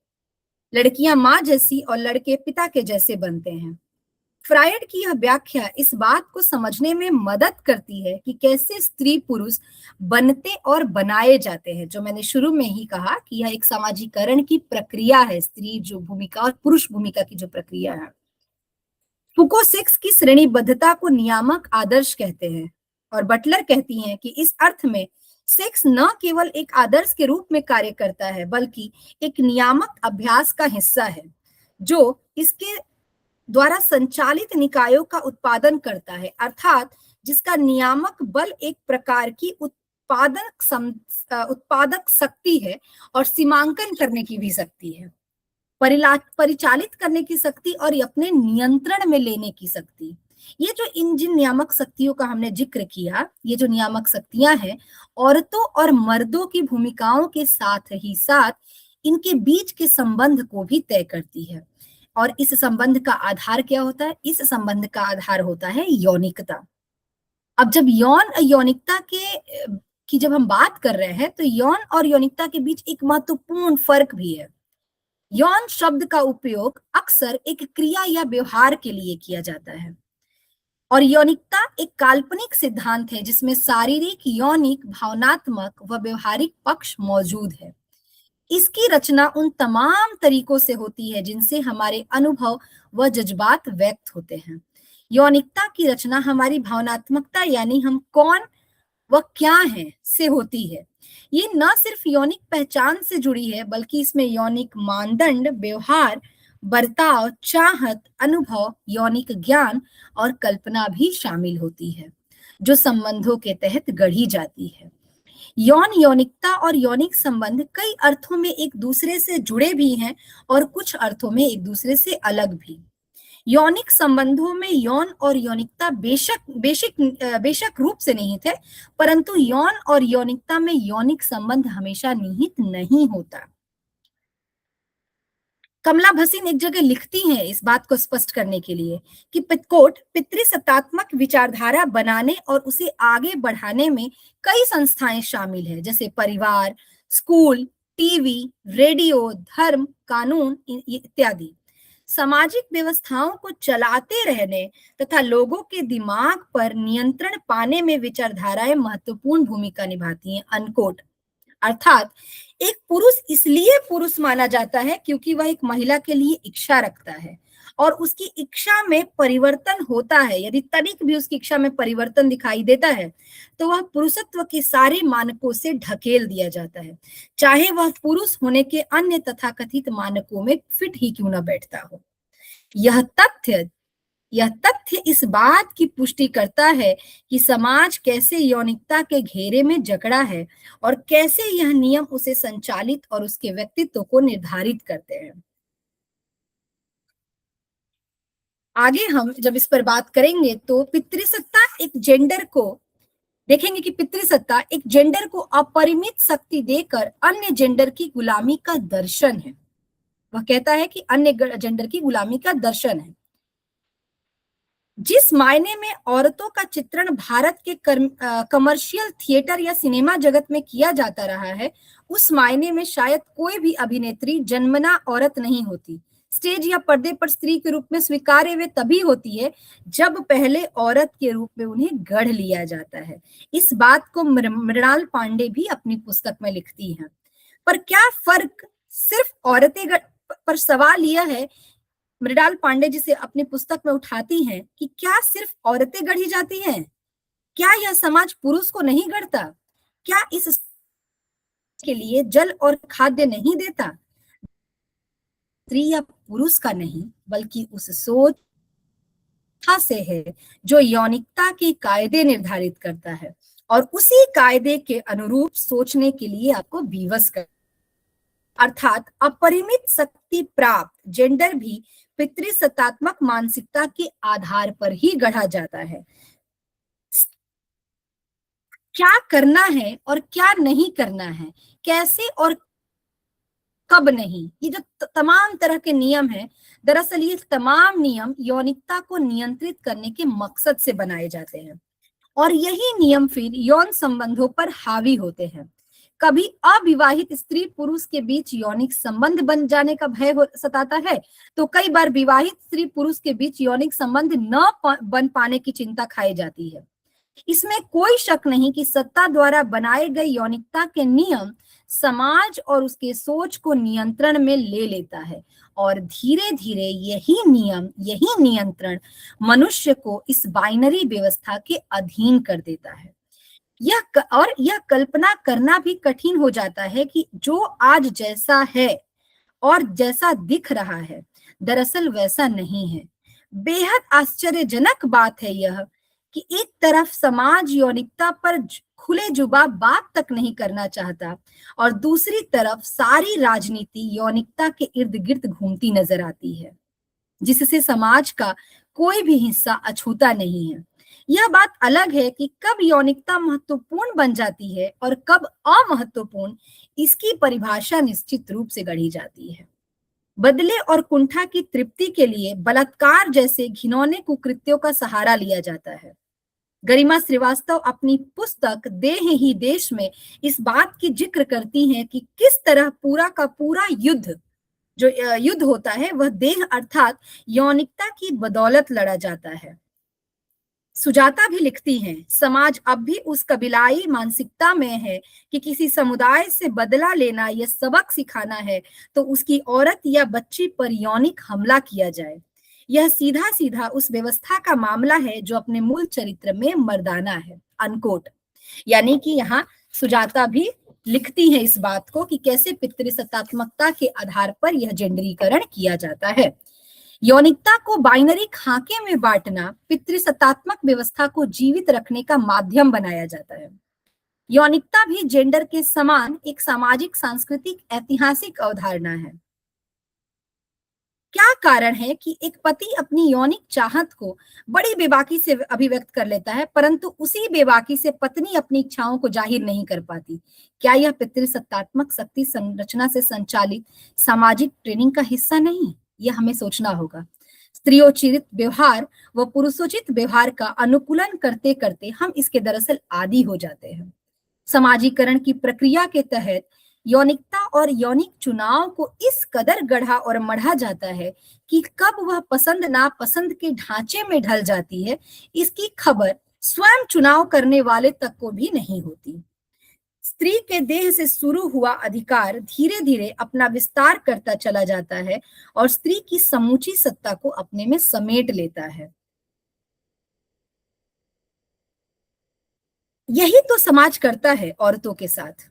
लड़कियां माँ जैसी और लड़के पिता के जैसे बनते हैं। फ्रायड की यह व्याख्या इस बात को समझने में मदद करती है कि कैसे स्त्री पुरुष बनते और बनाए जाते हैं, जो मैंने शुरू में ही कहा कि यह एक सामाजिकरण की प्रक्रिया है, स्त्री जो भूमिका और पुरुष भूमिका की जो प्रक्रिया है। फुको सेक्स की श्रेणीबद्धता को नियामक आदर्श कहते हैं और बटलर कहती हैं कि इस अर्थ में सेक्स न केवल एक आदर्श के रूप में कार्य करता है, बल्कि एक नियामक अभ्यास का हिस्सा है जो इसके द्वारा संचालित निकायों का उत्पादन करता है, अर्थात जिसका नियामक बल एक प्रकार की उत्पादक शक्ति है और सीमांकन करने की भी शक्ति है, परिचालित करने की शक्ति और अपने नियंत्रण में लेने की शक्ति। ये जो जिन नियामक शक्तियों का हमने जिक्र किया, ये जो नियामक शक्तियां हैं, औरतों और मर्दों की भूमिकाओं के साथ ही साथ इनके बीच के संबंध को भी तय करती है। और इस संबंध का आधार क्या होता है? इस संबंध का आधार होता है यौनिकता। अब जब यौन यौनिकता की जब हम बात कर रहे हैं, तो यौन और यौनिकता के बीच एक महत्वपूर्ण फर्क भी है। यौन शब्द का उपयोग अक्सर एक क्रिया या व्यवहार के लिए किया जाता है और यौनिकता एक काल्पनिक सिद्धांत है जिसमें शारीरिक, यौनिक, भावनात्मक व व्यवहारिक पक्ष मौजूद है। इसकी रचना उन तमाम तरीकों से होती है जिनसे हमारे अनुभव व जज्बात व्यक्त होते हैं। यौनिकता की रचना हमारी भावनात्मकता यानी हम कौन व क्या है से होती है। ये न सिर्फ यौनिक पहचान से जुड़ी है बल्कि इसमें यौनिक मानदंड, व्यवहार, बर्ताव, चाहत, अनुभव, यौनिक ज्ञान और कल्पना भी शामिल होती है जो संबंधों के तहत गढ़ी जाती है। यौनिकता और यौनिक संबंध कई अर्थों में एक दूसरे से जुड़े भी हैं और कुछ अर्थों में एक दूसरे से अलग भी। यौनिक संबंधों में यौन और यौनिकता बेशक रूप से निहित है, परंतु यौन और यौनिकता में यौनिक संबंध हमेशा निहित नहीं होता। कमला भसीन एक जगह लिखती हैं इस बात को स्पष्ट करने के लिए कि पितृसत्तात्मक विचारधारा बनाने और उसे आगे बढ़ाने में कई संस्थाएं शामिल है, जैसे परिवार, स्कूल, टीवी, रेडियो, धर्म, कानून इत्यादि। सामाजिक व्यवस्थाओं को चलाते रहने तथा लोगों के दिमाग पर नियंत्रण पाने में विचारधाराएं महत्वपूर्ण भूमिका निभाती हैं। अनकोट। अर्थात एक पुरुष इसलिए पुरुष माना जाता है क्योंकि वह एक महिला के लिए इच्छा रखता है और उसकी इच्छा में परिवर्तन होता है। यदि तनिक भी उसकी इच्छा में परिवर्तन दिखाई देता है तो वह पुरुषत्व के सारे मानकों से ढकेल दिया जाता है, चाहे वह पुरुष होने के अन्य तथाकथित मानकों में फिट ही क्यों न बैठता हो। यह तथ्य इस बात की पुष्टि करता है कि समाज कैसे यौनिकता के घेरे में जकड़ा है और कैसे यह नियम उसे संचालित और उसके व्यक्तित्व को निर्धारित करते हैं। आगे हम जब इस पर बात करेंगे तो पितृसत्ता एक जेंडर को देखेंगे कि पितृसत्ता एक जेंडर को अपरिमित शक्ति देकर अन्य जेंडर की गुलामी का दर्शन है। वह कहता है कि अन्य जेंडर की गुलामी का दर्शन है। जिस मायने में औरतों का चित्रण भारत के कमर्शियल थिएटर या सिनेमा जगत में किया जाता रहा है, उस मायने में शायद कोई भी अभिनेत्री जन्मना औरत नहीं होती। स्टेज या पर्दे पर स्त्री के रूप में स्वीकार्य वे तभी होती है जब पहले औरत के रूप में उन्हें गढ़ लिया जाता है। इस बात को मृणाल पांडे भी अपनी पुस्तक में लिखती हैं। पर क्या फर्क सिर्फ औरतें पर सवाल यह है, मृणाल पांडे जिसे अपनी पुस्तक में उठाती हैं कि क्या सिर्फ औरतें गढ़ी जाती हैं? क्या यह समाज पुरुष को नहीं गढ़ता? क्या इस के लिए जल और खाद्य नहीं देता? स्त्री या पुरुष का नहीं बल्कि उस सोच से है जो यौनिकता के कायदे निर्धारित करता है और उसी कायदे के अनुरूप सोचने के लिए आपको विवश कर, अर्थात अपरिमित शक्ति प्राप्त जेंडर भी पितृसत्तात्मक मानसिकता के आधार पर ही गढ़ा जाता है। क्या करना है और क्या नहीं करना है, कैसे और कब नहीं, ये जो तमाम तरह के नियम हैं, दरअसल ये तमाम नियम यौनिकता को नियंत्रित करने के मकसद से बनाए जाते हैं और यही नियम फिर यौन संबंधों पर हावी होते हैं। कभी अविवाहित स्त्री पुरुष के बीच यौनिक संबंध बन जाने का भय सताता है तो कई बार विवाहित स्त्री पुरुष के बीच यौनिक संबंध न बन पाने की चिंता खाई जाती है। इसमें कोई शक नहीं कि सत्ता द्वारा बनाए गए यौनिकता के नियम समाज और उसके सोच को नियंत्रण में ले लेता है और धीरे धीरे यही नियंत्रण मनुष्य को इस बाइनरी व्यवस्था के अधीन कर देता है। यह कल्पना करना भी कठिन हो जाता है कि जो आज जैसा है और जैसा दिख रहा है दरअसल वैसा नहीं है। बेहद आश्चर्यजनक बात है यह कि एक तरफ समाज यौनिकता पर खुले जुबा बात तक नहीं करना चाहता और दूसरी तरफ सारी राजनीति यौनिकता के इर्द गिर्द घूमती नजर आती है, जिससे समाज का कोई भी हिस्सा अछूता नहीं है। यह बात अलग है कि कब यौनिकता महत्वपूर्ण बन जाती है और कब अमहत्वपूर्ण, इसकी परिभाषा निश्चित रूप से गढ़ी जाती है। बदले और कुंठा की तृप्ति के लिए बलात्कार जैसे घिनौने कुकृत्यों का सहारा लिया जाता है। गरिमा श्रीवास्तव अपनी पुस्तक देह ही देश में इस बात की जिक्र करती हैं कि किस तरह पूरा का पूरा युद्ध होता है वह देह अर्थात यौनिकता की बदौलत लड़ा जाता है। सुजाता भी लिखती हैं, समाज अब भी उस कबीलाई मानसिकता में है कि किसी समुदाय से बदला लेना या सबक सिखाना है तो उसकी औरत या बच्ची पर यौनिक हमला किया जाए। यह सीधा सीधा उस व्यवस्था का मामला है जो अपने मूल चरित्र में मर्दाना है, अनकोट। यानी कि यहाँ सुजाता भी लिखती है इस बात को कि कैसे पितृसत्तात्मकता के आधार पर यह जेंडरीकरण किया जाता है। यौनिकता को बाइनरी खाके में बांटना पितृसत्तात्मक व्यवस्था को जीवित रखने का माध्यम बनाया जाता है। यौनिकता भी जेंडर के समान एक सामाजिक, सांस्कृतिक, ऐतिहासिक अवधारणा है। क्या कारण है कि एक पति अपनी यौनिक चाहत को बड़ी बेबाकी से अभिव्यक्त कर लेता है, परंतु उसी बेबाकी से पत्नी अपनी इच्छाओं को जाहिर नहीं कर पाती? क्या यह पितृसत्तात्मक शक्ति संरचना से संचालित सामाजिक ट्रेनिंग का हिस्सा नहीं? यह हमें सोचना होगा। स्त्रियोचित व्यवहार व पुरुषोचित व्यवहार का अनुकूलन करते करते हम इसके दरअसल आदी हो जाते हैं। समाजीकरण की प्रक्रिया के तहत यौनिकता और यौनिक चुनाव को इस कदर गढ़ा और मढ़ा जाता है कि कब वह पसंद नापसंद के ढांचे में ढल जाती है, इसकी खबर स्वयं चुनाव करने वाले तक को भी नहीं होती। स्त्री के देह से शुरू हुआ अधिकार धीरे धीरे अपना विस्तार करता चला जाता है और स्त्री की समूची सत्ता को अपने में समेट लेता है। यही तो समाज करता है औरतों के साथ।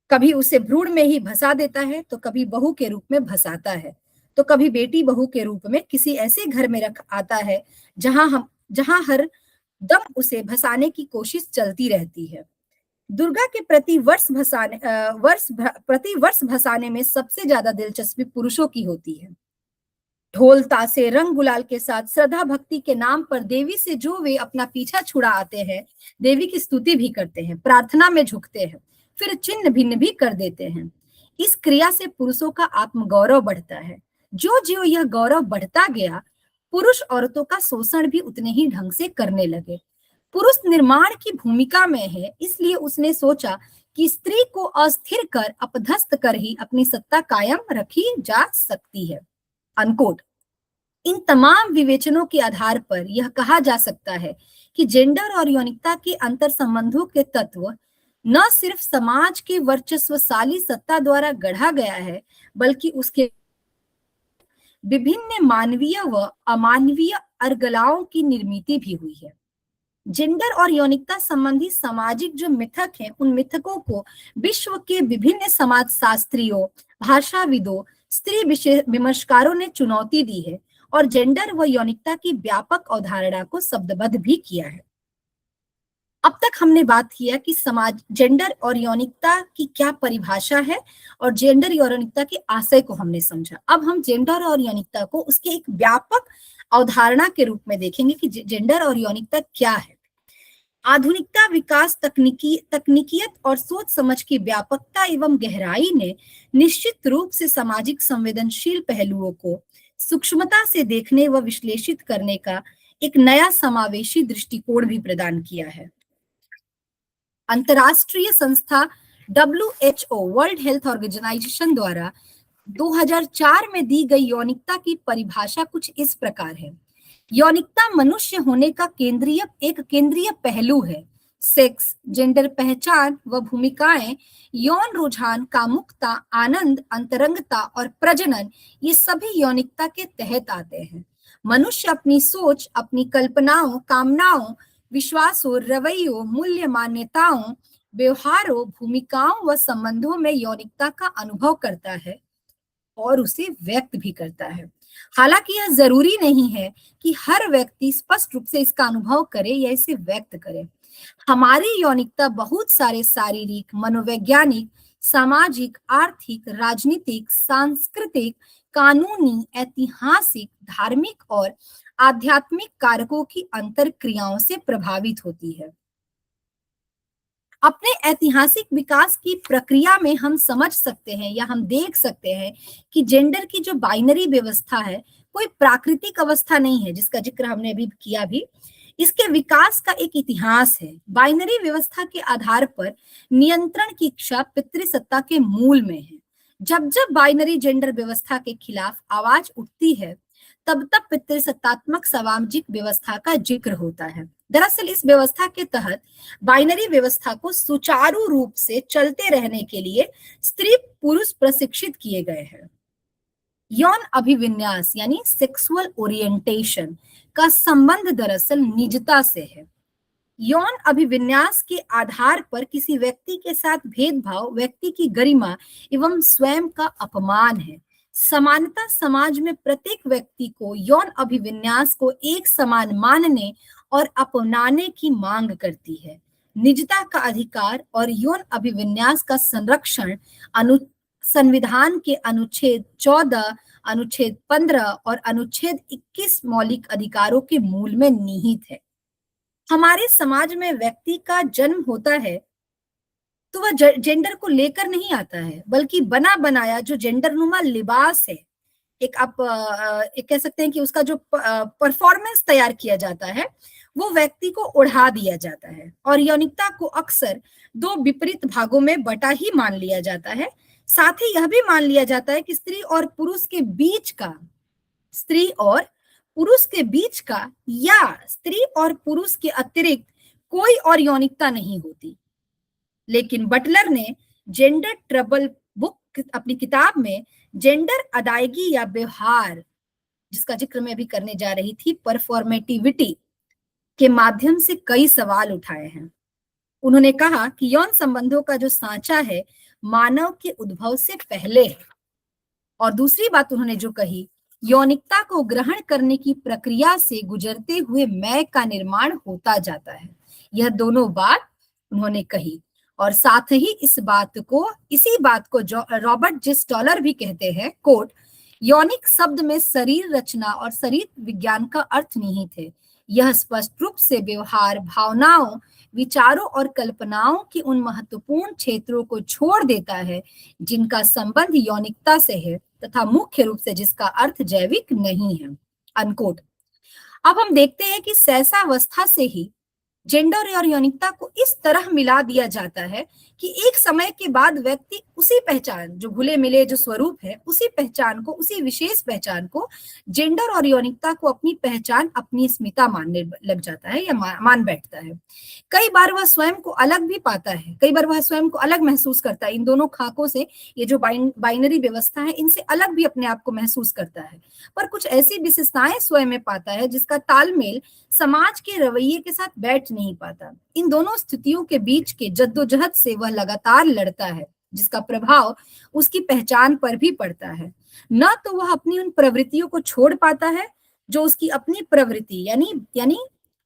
कभी उसे भ्रूण में ही भसा देता है, तो कभी बहू के रूप में भसाता है, तो कभी बेटी बहू के रूप में किसी ऐसे घर में रख आता है जहां हर दम उसे भसाने की कोशिश चलती रहती है। दुर्गा के प्रति वर्ष भसाने में सबसे ज्यादा दिलचस्पी पुरुषों की होती है। ढोल तासे रंग गुलाल के साथ श्रद्धा भक्ति के नाम पर देवी से जो वे अपना पीछा छुड़ा आते हैं, देवी की स्तुति भी करते हैं, प्रार्थना में झुकते हैं, फिर छिन्न भिन्न भी कर देते हैं। इस क्रिया से पुरुषों का आत्मगौरव बढ़ता है। जो जो यह गौरव बढ़ता गया, पुरुष औरतों का शोषण भी उतने ही ढंग से करने लगे। पुरुष निर्माण की भूमिका में है, इसलिए उसने सोचा कि स्त्री को अस्थिर कर, अपदस्थ कर ही अपनी सत्ता कायम रखी जा सकती है, अनकोट। इन तमाम विवेचनों के आधार पर यह कहा जा सकता है कि जेंडर और यौनिकता के अंतर संबंधों के तत्व न सिर्फ समाज के वर्चस्वशाली सत्ता द्वारा गढ़ा गया है, बल्कि उसके विभिन्न मानवीय व अमानवीय अर्गलाओं की निर्मित भी हुई है। जेंडर और यौनिकता संबंधी सामाजिक जो मिथक हैं, उन मिथकों को विश्व के विभिन्न समाजशास्त्रियों, भाषाविदों, स्त्री विमर्शकारों ने चुनौती दी है और जेंडर व यौनिकता की व्यापक अवधारणा को शब्दबद्ध भी किया है। अब तक हमने बात किया कि समाज जेंडर और यौनिकता की क्या परिभाषा है और जेंडर और यौनिकता के आशय को हमने समझा। अब हम जेंडर और यौनिकता को उसके एक व्यापक अवधारणा के रूप में देखेंगे कि जेंडर और यौनिकता क्या है। आधुनिकता, विकास, तकनीकियत और सोच समझ की व्यापकता एवं गहराई ने निश्चित रूप से सामाजिक संवेदनशील पहलुओं को सूक्ष्मता से देखने व विश्लेषित करने का एक नया समावेशी दृष्टिकोण भी प्रदान किया है। अंतरराष्ट्रीय संस्था WHO, वर्ल्ड हेल्थ ऑर्गेनाइजेशन द्वारा 2004 में दी गई यौनिकता की परिभाषा कुछ इस प्रकार है। यौनिकता मनुष्य होने का एक केंद्रीय पहलू है। सेक्स, जेंडर पहचान व भूमिकाएं, यौन रुझान, कामुकता, आनंद, अंतरंगता और प्रजनन, ये सभी यौनिकता के तहत आते हैं। मनुष्य अपनी सोच, अपनी कल्पनाओं, कामनाओं, विश्वासों, रवैयों, मूल्य, मान्यताओं, व्यवहारों, भूमिकाओं व संबंधों में यौनिकता का अनुभव करता है और उसे व्यक्त भी करता है। हालांकि यह जरूरी नहीं है कि हर व्यक्ति स्पष्ट रूप से इसका अनुभव करे या इसे व्यक्त करे। हमारी यौनिकता बहुत सारे शारीरिक, मनोवैज्ञानिक, सामाजिक, आर्थिक, राजनीतिक, सांस्कृतिक, कानूनी, ऐतिहासिक, धार्मिक और आध्यात्मिक कारकों की अंतर क्रियाओं से प्रभावित होती है। अपने ऐतिहासिक विकास की प्रक्रिया में हम समझ सकते हैं या हम देख सकते हैं कि जेंडर की जो बाइनरी व्यवस्था है, कोई प्राकृतिक अवस्था नहीं है, जिसका जिक्र हमने अभी किया भी। इसके विकास का एक इतिहास है। बाइनरी व्यवस्था के आधार पर नियंत्रण की इच्छा पितृसत्ता के मूल में है। जब जब बाइनरी जेंडर व्यवस्था के खिलाफ आवाज उठती है, तब तब पितृसत्तात्मक सामाजिक व्यवस्था का जिक्र होता है। दरअसल इस व्यवस्था के तहत बाइनरी व्यवस्था को सुचारू रूप से चलते रहने के लिए स्त्री पुरुष प्रशिक्षित किए गए हैं। यौन अभिविन्यास यानी सेक्सुअल ओरिएंटेशन का संबंध दरअसल निजता से है। यौन अभिविन्यास के आधार पर किसी व्यक्ति के साथ भेदभाव व्यक्ति की गरिमा एवं स्वयं का अपमान है। समानता समाज में प्रत्येक व्यक्ति को यौन अभिविन्यास को एक समान मानने और अपनाने की मांग करती है। निजता का अधिकार और यौन अभिविन्यास का संरक्षण संविधान के अनुच्छेद 14, अनुच्छेद 15 और अनुच्छेद 21 मौलिक अधिकारों के मूल में निहित है। हमारे समाज में व्यक्ति का जन्म होता है तो वह जेंडर को लेकर नहीं आता है, बल्कि बना बनाया जो जेंडरनुमा लिबास है, एक आप एक कह सकते हैं कि उसका जो परफॉर्मेंस तैयार किया जाता है वो व्यक्ति को ओढ़ा दिया जाता है। और यौनिकता को अक्सर दो विपरीत भागों में बटा ही मान लिया जाता है। साथ ही यह भी मान लिया जाता है कि स्त्री और पुरुष के बीच का या स्त्री और पुरुष के अतिरिक्त कोई और यौनिकता नहीं होती। लेकिन बटलर ने जेंडर ट्रबल बुक अपनी किताब में जेंडर अदायगी या व्यवहार, जिसका जिक्र मैं भी करने जा रही थी, परफॉर्मेटिविटी के माध्यम से कई सवाल उठाए हैं। उन्होंने कहा कि यौन संबंधों का जो सांचा है मानव के उद्भव से पहले है। और दूसरी बात उन्होंने जो कही, यौनिकता को ग्रहण करने की प्रक्रिया से गुजरते हुए मैं का निर्माण होता जाता है। यह दोनों बात उन्होंने कही। और साथ ही इसी बात को रॉबर्ट जे स्टॉलर भी कहते हैं, कोट, यौनिक शब्द में शरीर रचना और शरीर विज्ञान का अर्थ निहित है। यह स्पष्ट रूप से व्यवहार, भावनाओं, विचारों और कल्पनाओं के उन महत्वपूर्ण क्षेत्रों को छोड़ देता है जिनका संबंध यौनिकता से है तथा मुख्य रूप से जिसका अर्थ जैविक नहीं है, अनकोट। अब हम देखते हैं कि शैशवावस्था से ही जेंडर और यौनिकता को इस तरह मिला दिया जाता है कि एक समय के बाद व्यक्ति उसी पहचान, जो घुले मिले जो स्वरूप है, उसी पहचान को, उसी विशेष पहचान को, जेंडर और यौनिकता को अपनी पहचान, अपनी अस्मिता मानने लग जाता है या मान बैठता है। कई बार वह स्वयं को अलग भी पाता है, कई बार वह स्वयं को अलग महसूस करता है। इन दोनों खाकों से, ये जो बाइनरी व्यवस्था है, इनसे अलग भी अपने आप को महसूस करता है। पर कुछ ऐसी विशेषताएं स्वयं में पाता है जिसका तालमेल समाज के रवैये के साथ बैठ नहीं पाता। इन दोनों स्थितियों के बीच के जद्दोजहद से वह लगातार लड़ता है, जिसका प्रभाव उसकी पहचान पर भी पड़ता है। न तो वह अपनी उन प्रवृत्तियों को छोड़ पाता है जो उसकी अपनी प्रवृत्ति यानी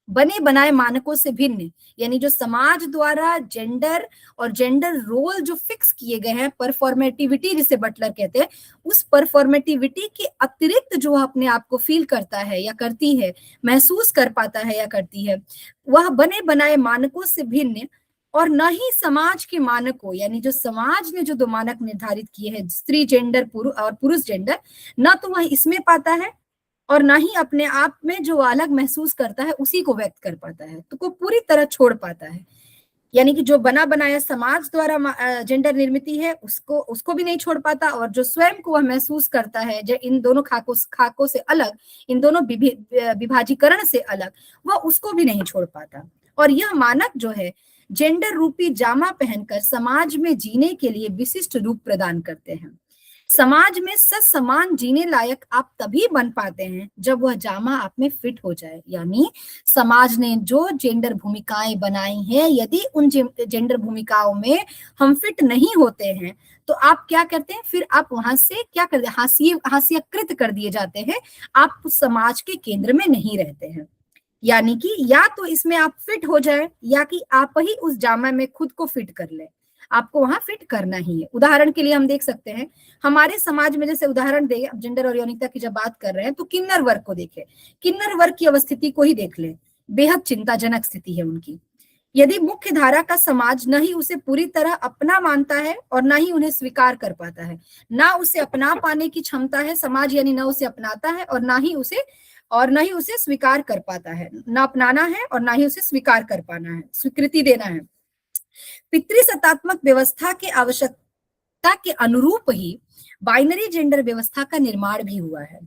बने बनाए मानकों से भिन्न, यानी जो समाज द्वारा जेंडर और जेंडर रोल जो फिक्स किए गए हैं, परफॉर्मेटिविटी जिसे बटलर कहते हैं, उस परफॉर्मेटिविटी के अतिरिक्त जो अपने आप को फील करता है या करती है, महसूस कर पाता है या करती है, वह बने बनाए मानकों से भिन्न और न ही समाज के मानकों, यानी जो समाज ने जो दो मानक निर्धारित किए हैं, स्त्री जेंडर और पुरुष जेंडर, न तो वह इसमें पाता है और ना ही अपने आप में जो अलग महसूस करता है उसी को व्यक्त कर पाता है, तो को पूरी तरह छोड़ पाता है। यानी कि जो बना बनाया समाज द्वारा जेंडर निर्मित है उसको भी नहीं छोड़ पाता, और जो स्वयं को वह महसूस करता है जो इन दोनों खाकों से अलग, इन दोनों विभाजीकरण से अलग, वह उसको भी नहीं छोड़ पाता। और यह मानक जो है जेंडर रूपी जामा पहनकर समाज में जीने के लिए विशिष्ट रूप प्रदान करते हैं। समाज में समान जीने लायक आप तभी बन पाते हैं जब वह जामा आप में फिट हो जाए। यानी समाज ने जो जेंडर भूमिकाएं बनाई हैं, यदि उन जेंडर भूमिकाओं में हम फिट नहीं होते हैं तो आप क्या करते हैं, फिर आप वहां से क्या करते हैं, हास्यकृत कर दिए जाते हैं, आप समाज के केंद्र में नहीं रहते हैं। यानी कि या तो इसमें आप फिट हो जाए या कि आप ही उस जामा में खुद को फिट कर ले, आपको वहां फिट करना ही है। उदाहरण के लिए हम देख सकते हैं हमारे समाज में, जैसे उदाहरण दे, अब जेंडर और यौनिकता की जब बात कर रहे हैं तो किन्नर वर्ग को देखें, किन्नर वर्ग की अवस्थिति को ही देख ले, बेहद चिंताजनक स्थिति है उनकी। यदि मुख्य धारा का समाज न ही उसे पूरी तरह अपना मानता है और ना ही उन्हें स्वीकार कर पाता है, ना उसे अपना पाने की क्षमता है समाज, यानी ना उसे अपनाता है और ना ही उसे स्वीकार कर पाता है, ना अपनाना है और ना ही उसे स्वीकार कर पाना है, स्वीकृति देना है। पितृसत्तात्मक व्यवस्था के आवश्यकता के अनुरूप ही बाइनरी जेंडर व्यवस्था का निर्माण भी हुआ है।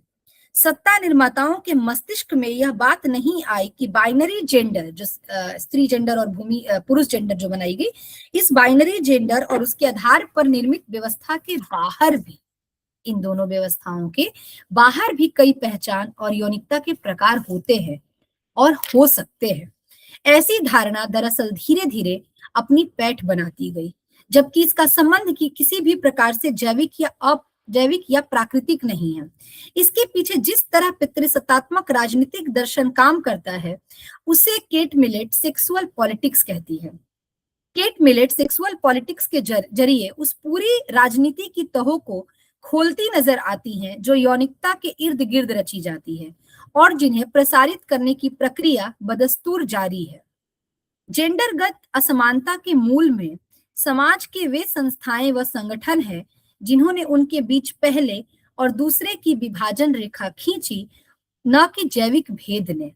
सत्ता निर्माताओं के मस्तिष्क में यह बात नहीं आई कि बाइनरी जेंडर, जो स्त्री जेंडर और पुरुष जेंडर जो बनाई गई, इस बाइनरी जेंडर और उसके आधार पर निर्मित व्यवस्था के बाहर भी इन दोनों व्यवस्थाओं के बाहर भी कई पहचान और यौनिकता के प्रकार होते हैं और हो सकते हैं। ऐसी धारणा दरअसल धीरे धीरे अपनी पैठ बनाती गई, जबकि इसका संबंध की किसी भी प्रकार से जैविक या प्राकृतिक नहीं है। इसके पीछे जिस तरह पितृसत्तात्मक राजनीतिक दर्शन काम करता है, उसे केट मिलेट सेक्सुअल पॉलिटिक्स कहती है। केट मिलेट सेक्सुअल पॉलिटिक्स के जरिए उस पूरी राजनीति की तहों को खोलती नजर आती हैं जो यौनिकता के इर्द गिर्द रची जाती है और जिन्हें प्रसारित करने की प्रक्रिया बदस्तूर जारी है। जेंडरगत असमानता के मूल में समाज के वे संस्थाएं व संगठन हैं जिन्होंने उनके बीच पहले और दूसरे की विभाजन रेखा खींची, न कि जैविक भेद ने।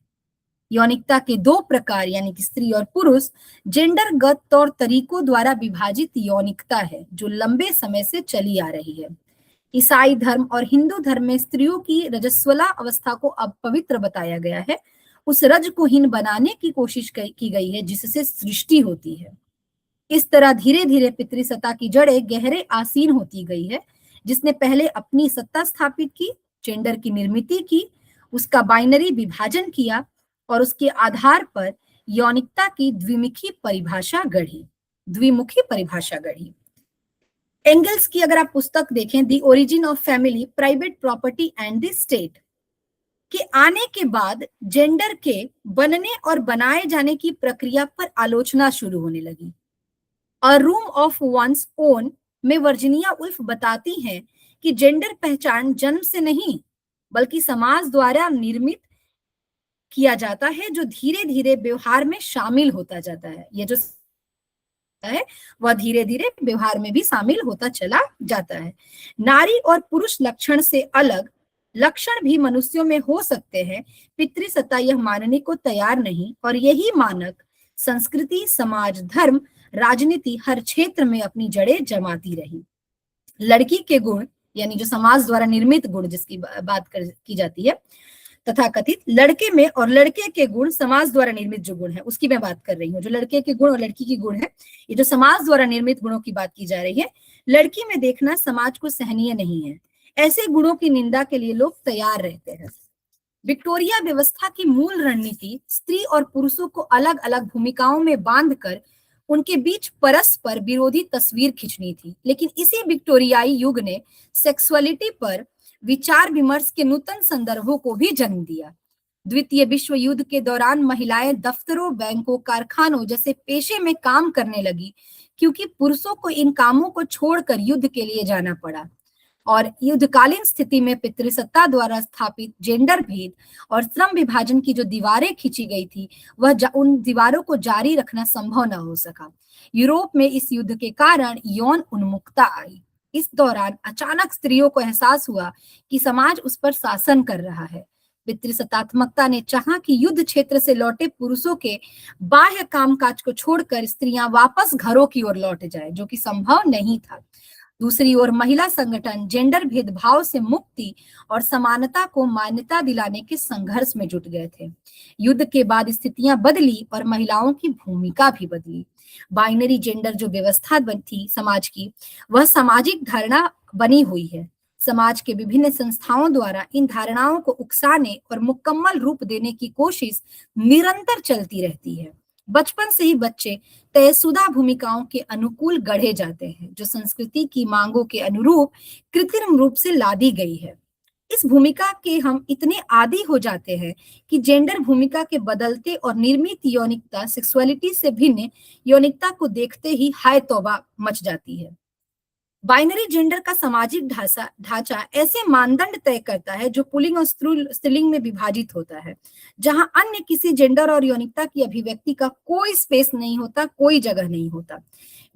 यौनिकता के दो प्रकार यानी कि स्त्री और पुरुष जेंडरगत तौर तरीकों द्वारा विभाजित यौनिकता है जो लंबे समय से चली आ रही है। ईसाई धर्म और हिंदू धर्म में स्त्रियों की रजस्वला अवस्था को अब पवित्र बताया गया है। उस रज को हीन बनाने की कोशिश की गई है जिससे सृष्टि होती है। इस तरह धीरे धीरे पितृसत्ता की जड़ें गहरे आसीन होती गई है, जिसने पहले अपनी सत्ता स्थापित की, जेंडर की निर्मित की, उसका बाइनरी विभाजन किया और उसके आधार पर यौनिकता की द्विमुखी परिभाषा गढ़ी। एंगल्स की अगर आप पुस्तक देखें, the origin of family, private property and the state के आने के बाद जेंडर के बनने और बनाए जाने की प्रक्रिया पर आलोचना शुरू होने लगी। अ रूम ऑफ वंस ओन में वर्जीनिया उल्फ बताती हैं कि जेंडर पहचान जन्म से नहीं बल्कि समाज द्वारा निर्मित किया जाता है जो धीरे धीरे व्यवहार में शामिल होता जाता है। ये जो है वह धीरे धीरे व्यवहार में भी शामिल होता चला जाता है। नारी और पुरुष लक्षण से अलग लक्षण भी मनुष्यों में हो सकते हैं। पितृसत्ता यह मानने को तैयार नहीं और यही मानक संस्कृति, समाज, धर्म, राजनीति हर क्षेत्र में अपनी जड़ें जमाती रही। लड़की के गुण यानी जो समाज द्वारा निर्मित गुण जिसकी बात की जाती है, तथा कथित लड़के में और लड़के के गुण समाज द्वारा निर्मित जो गुण है उसकी मैं बात कर रही हूँ। जो लड़के के गुण और लड़की के गुण है, ये जो समाज द्वारा निर्मित गुणों की बात की जा रही है, लड़की में देखना समाज को सहनीय नहीं है। ऐसे गुणों की निंदा के लिए लोग तैयार रहते हैं। विक्टोरिया व्यवस्था की मूल रणनीति स्त्री और पुरुषों को अलग अलग भूमिकाओं में बांधकर उनके बीच परस्पर विरोधी तस्वीर खींचनी थी। लेकिन इसी विक्टोरियाई युग ने सेक्सुअलिटी पर विचार विमर्श के नूतन संदर्भों को भी जन्म दिया। द्वितीय विश्व युद्ध के दौरान महिलाएं दफ्तरों, बैंकों, कारखानों जैसे पेशे में काम करने लगी क्योंकि पुरुषों को इन कामों को छोड़कर युद्ध के लिए जाना पड़ा और युद्धकालीन स्थिति में पितृसत्ता द्वारा स्थापित जेंडर भेद और श्रम विभाजन की जो दीवारें खींची गई थी वह उन दीवारों को जारी रखना संभव न हो सका। यूरोप में इस युद्ध के कारण यौन उन्मुक्तता आई। इस दौरान अचानक स्त्रियों को एहसास हुआ कि समाज उस पर शासन कर रहा है। पितृसत्तात्मकता ने चाहा कि युद्ध क्षेत्र से लौटे पुरुषों के बाह्य कामकाज को छोड़कर स्त्रियां वापस घरों की ओर लौट जाए, जो कि संभव नहीं था। दूसरी ओर महिला संगठन जेंडर भेदभाव से मुक्ति और समानता को मान्यता दिलाने के संघर्ष में जुट गए थे। युद्ध के बाद स्थितियां बदली और महिलाओं की भूमिका भी बदली। बाइनरी जेंडर जो व्यवस्था थी समाज की, वह सामाजिक धारणा बनी हुई है। समाज के विभिन्न संस्थाओं द्वारा इन धारणाओं को उकसाने और मुकम्मल रूप देने की कोशिश निरंतर चलती रहती है। बचपन से ही बच्चे तयशुदा भूमिकाओं के अनुकूल गढ़े जाते हैं जो संस्कृति की मांगों के अनुरूप कृत्रिम रूप से लादी गई है। इस भूमिका के हम इतने आदी हो जाते हैं कि जेंडर भूमिका के बदलते और निर्मित यौनिकता सेक्सुअलिटी से भिन्न यौनिकता को देखते ही हाय तौबा मच जाती है। बाइनरी जेंडर का सामाजिक ढांचा ऐसे मानदंड तय करता है जो पुल्लिंग और स्त्रीलिंग में विभाजित होता है, जहां अन्य किसी जेंडर और यौनिकता की अभिव्यक्ति का कोई स्पेस नहीं होता, कोई जगह नहीं होता।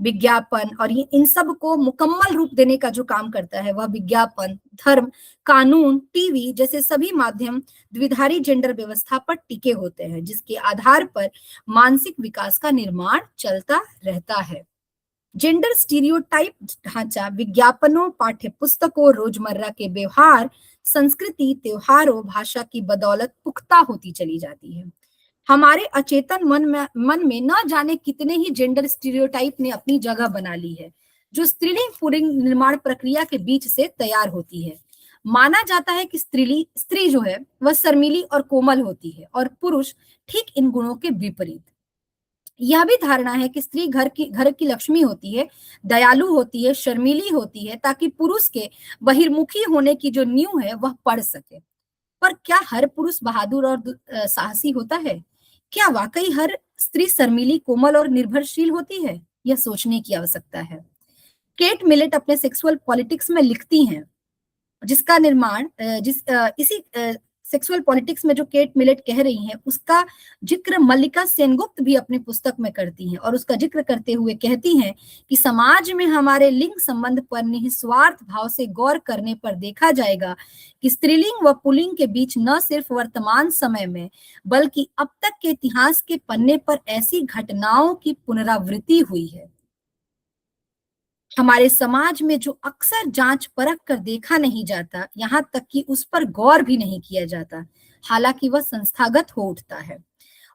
विज्ञापन और ये इन सब को मुकम्मल रूप देने का जो काम करता है वह विज्ञापन, धर्म, कानून, टीवी जैसे सभी माध्यम द्विधारी जेंडर व्यवस्था पर टिके होते हैं, जिसके आधार पर मानसिक विकास का निर्माण चलता रहता है। जेंडर स्टीरियोटाइप ढांचा विज्ञापनों, पाठ्य पुस्तकों, रोजमर्रा के व्यवहार, संस्कृति, त्योहारों, भाषा की बदौलत पुख्ता होती चली जाती है। हमारे अचेतन मन में न जाने कितने ही जेंडर स्टीरियोटाइप ने अपनी जगह बना ली है। जो स्त्रीलिंग पुल्लिंग निर्माण प्रक्रिया के बीच से तैयार होती है। माना जाता है कि स्त्री जो है वह शर्मीली और कोमल होती है और पुरुष ठीक इन गुणों के विपरीत। यह भी धारणा है कि स्त्री घर की लक्ष्मी होती है, दयालु होती है, शर्मीली होती है, ताकि पुरुष के बहिर्मुखी होने की जो नींव है वह पड़ सके। पर क्या हर पुरुष बहादुर और साहसी होता है? क्या वाकई हर स्त्री शर्मीली, कोमल और निर्भरशील होती है? यह सोचने की आवश्यकता है। केट मिलेट अपने सेक्सुअल पॉलिटिक्स में लिखती हैं, जिसका निर्माण इसी सेक्सुअल पॉलिटिक्स में जो केट मिलेट कह रही हैं उसका जिक्र मल्लिका सेनगुप्त भी अपनी पुस्तक में करती हैं, और उसका जिक्र करते हुए कहती हैं कि समाज में हमारे लिंग संबंध पर निस्वार्थ भाव से गौर करने पर देखा जाएगा कि स्त्रीलिंग व पुल्लिंग के बीच न सिर्फ वर्तमान समय में बल्कि अब तक के इतिहास के पन्ने पर ऐसी घटनाओं की पुनरावृत्ति हुई है हमारे समाज में जो अक्सर जांच परख कर देखा नहीं जाता, यहाँ तक कि उस पर गौर भी नहीं किया जाता, हालांकि वह संस्थागत हो उठता है।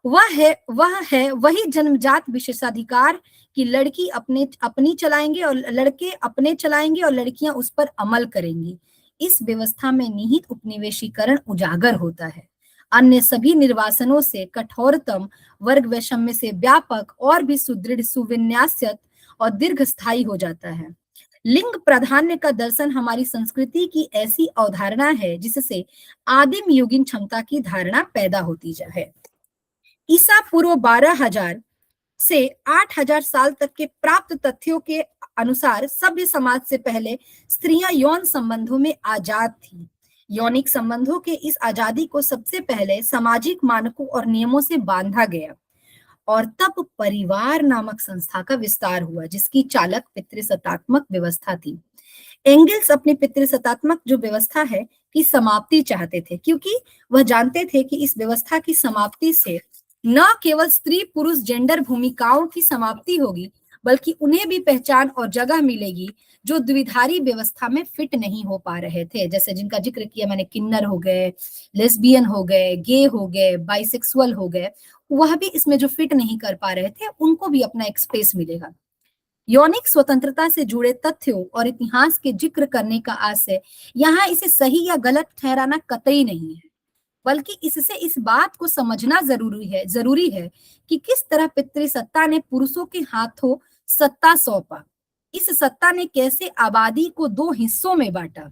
वह है वही जन्मजात विशेषाधिकार कि लड़की अपनी चलाएंगे और लड़के अपने चलाएंगे और लड़कियां उस पर अमल करेंगी। इस व्यवस्था में निहित उपनिवेशीकरण उजागर होता है। अन्य सभी निर्वासनों से कठोरतम, वर्ग वैषम्य से व्यापक और भी सुदृढ़, सुविन्यासित और दीर्घस्थायी हो जाता है। लिंग प्राधान्य का दर्शन हमारी संस्कृति की ऐसी अवधारणा है जिससे आदिम युगीन क्षमता की धारणा पैदा होती है। ईसा पूर्व 12,000 से 8,000 साल तक के प्राप्त तथ्यों के अनुसार सभ्य समाज से पहले स्त्रियां यौन संबंधों में आजाद थी। यौनिक संबंधों के इस आजादी को सबसे पहले सामाजिक मानकों और नियमों से बांधा गया और तब परिवार नामक संस्था का विस्तार हुआ, जिसकी चालक पितृसत्तात्मक व्यवस्था थी। एंगल्स अपनी पितृसत्तात्मक जो व्यवस्था है की समाप्ति चाहते थे, क्योंकि वह जानते थे कि इस व्यवस्था की समाप्ति से न केवल स्त्री पुरुष जेंडर भूमिकाओं की समाप्ति होगी, बल्कि उन्हें भी पहचान और जगह मिलेगी जो द्विधारी व्यवस्था में फिट नहीं हो पा रहे थे, जैसे जिनका जिक्र किया मैंने, किन्नर हो गए, लेस्बियन हो गए, गे हो गए, बाइसेक्सुअल हो गए, वह भी इसमें जो फिट नहीं कर पा रहे थे उनको भी अपना एक स्पेस मिलेगा। यौनिक स्वतंत्रता से जुड़े तथ्यों और इतिहास के जिक्र करने का आशय यहाँ इसे सही या गलत ठहराना कतई नहीं है, बल्कि इससे इस बात को समझना जरूरी है कि किस तरह पितृसत्ता ने पुरुषों के हाथों सत्ता सौंपा। इस सत्ता ने कैसे आबादी को दो हिस्सों में बांटा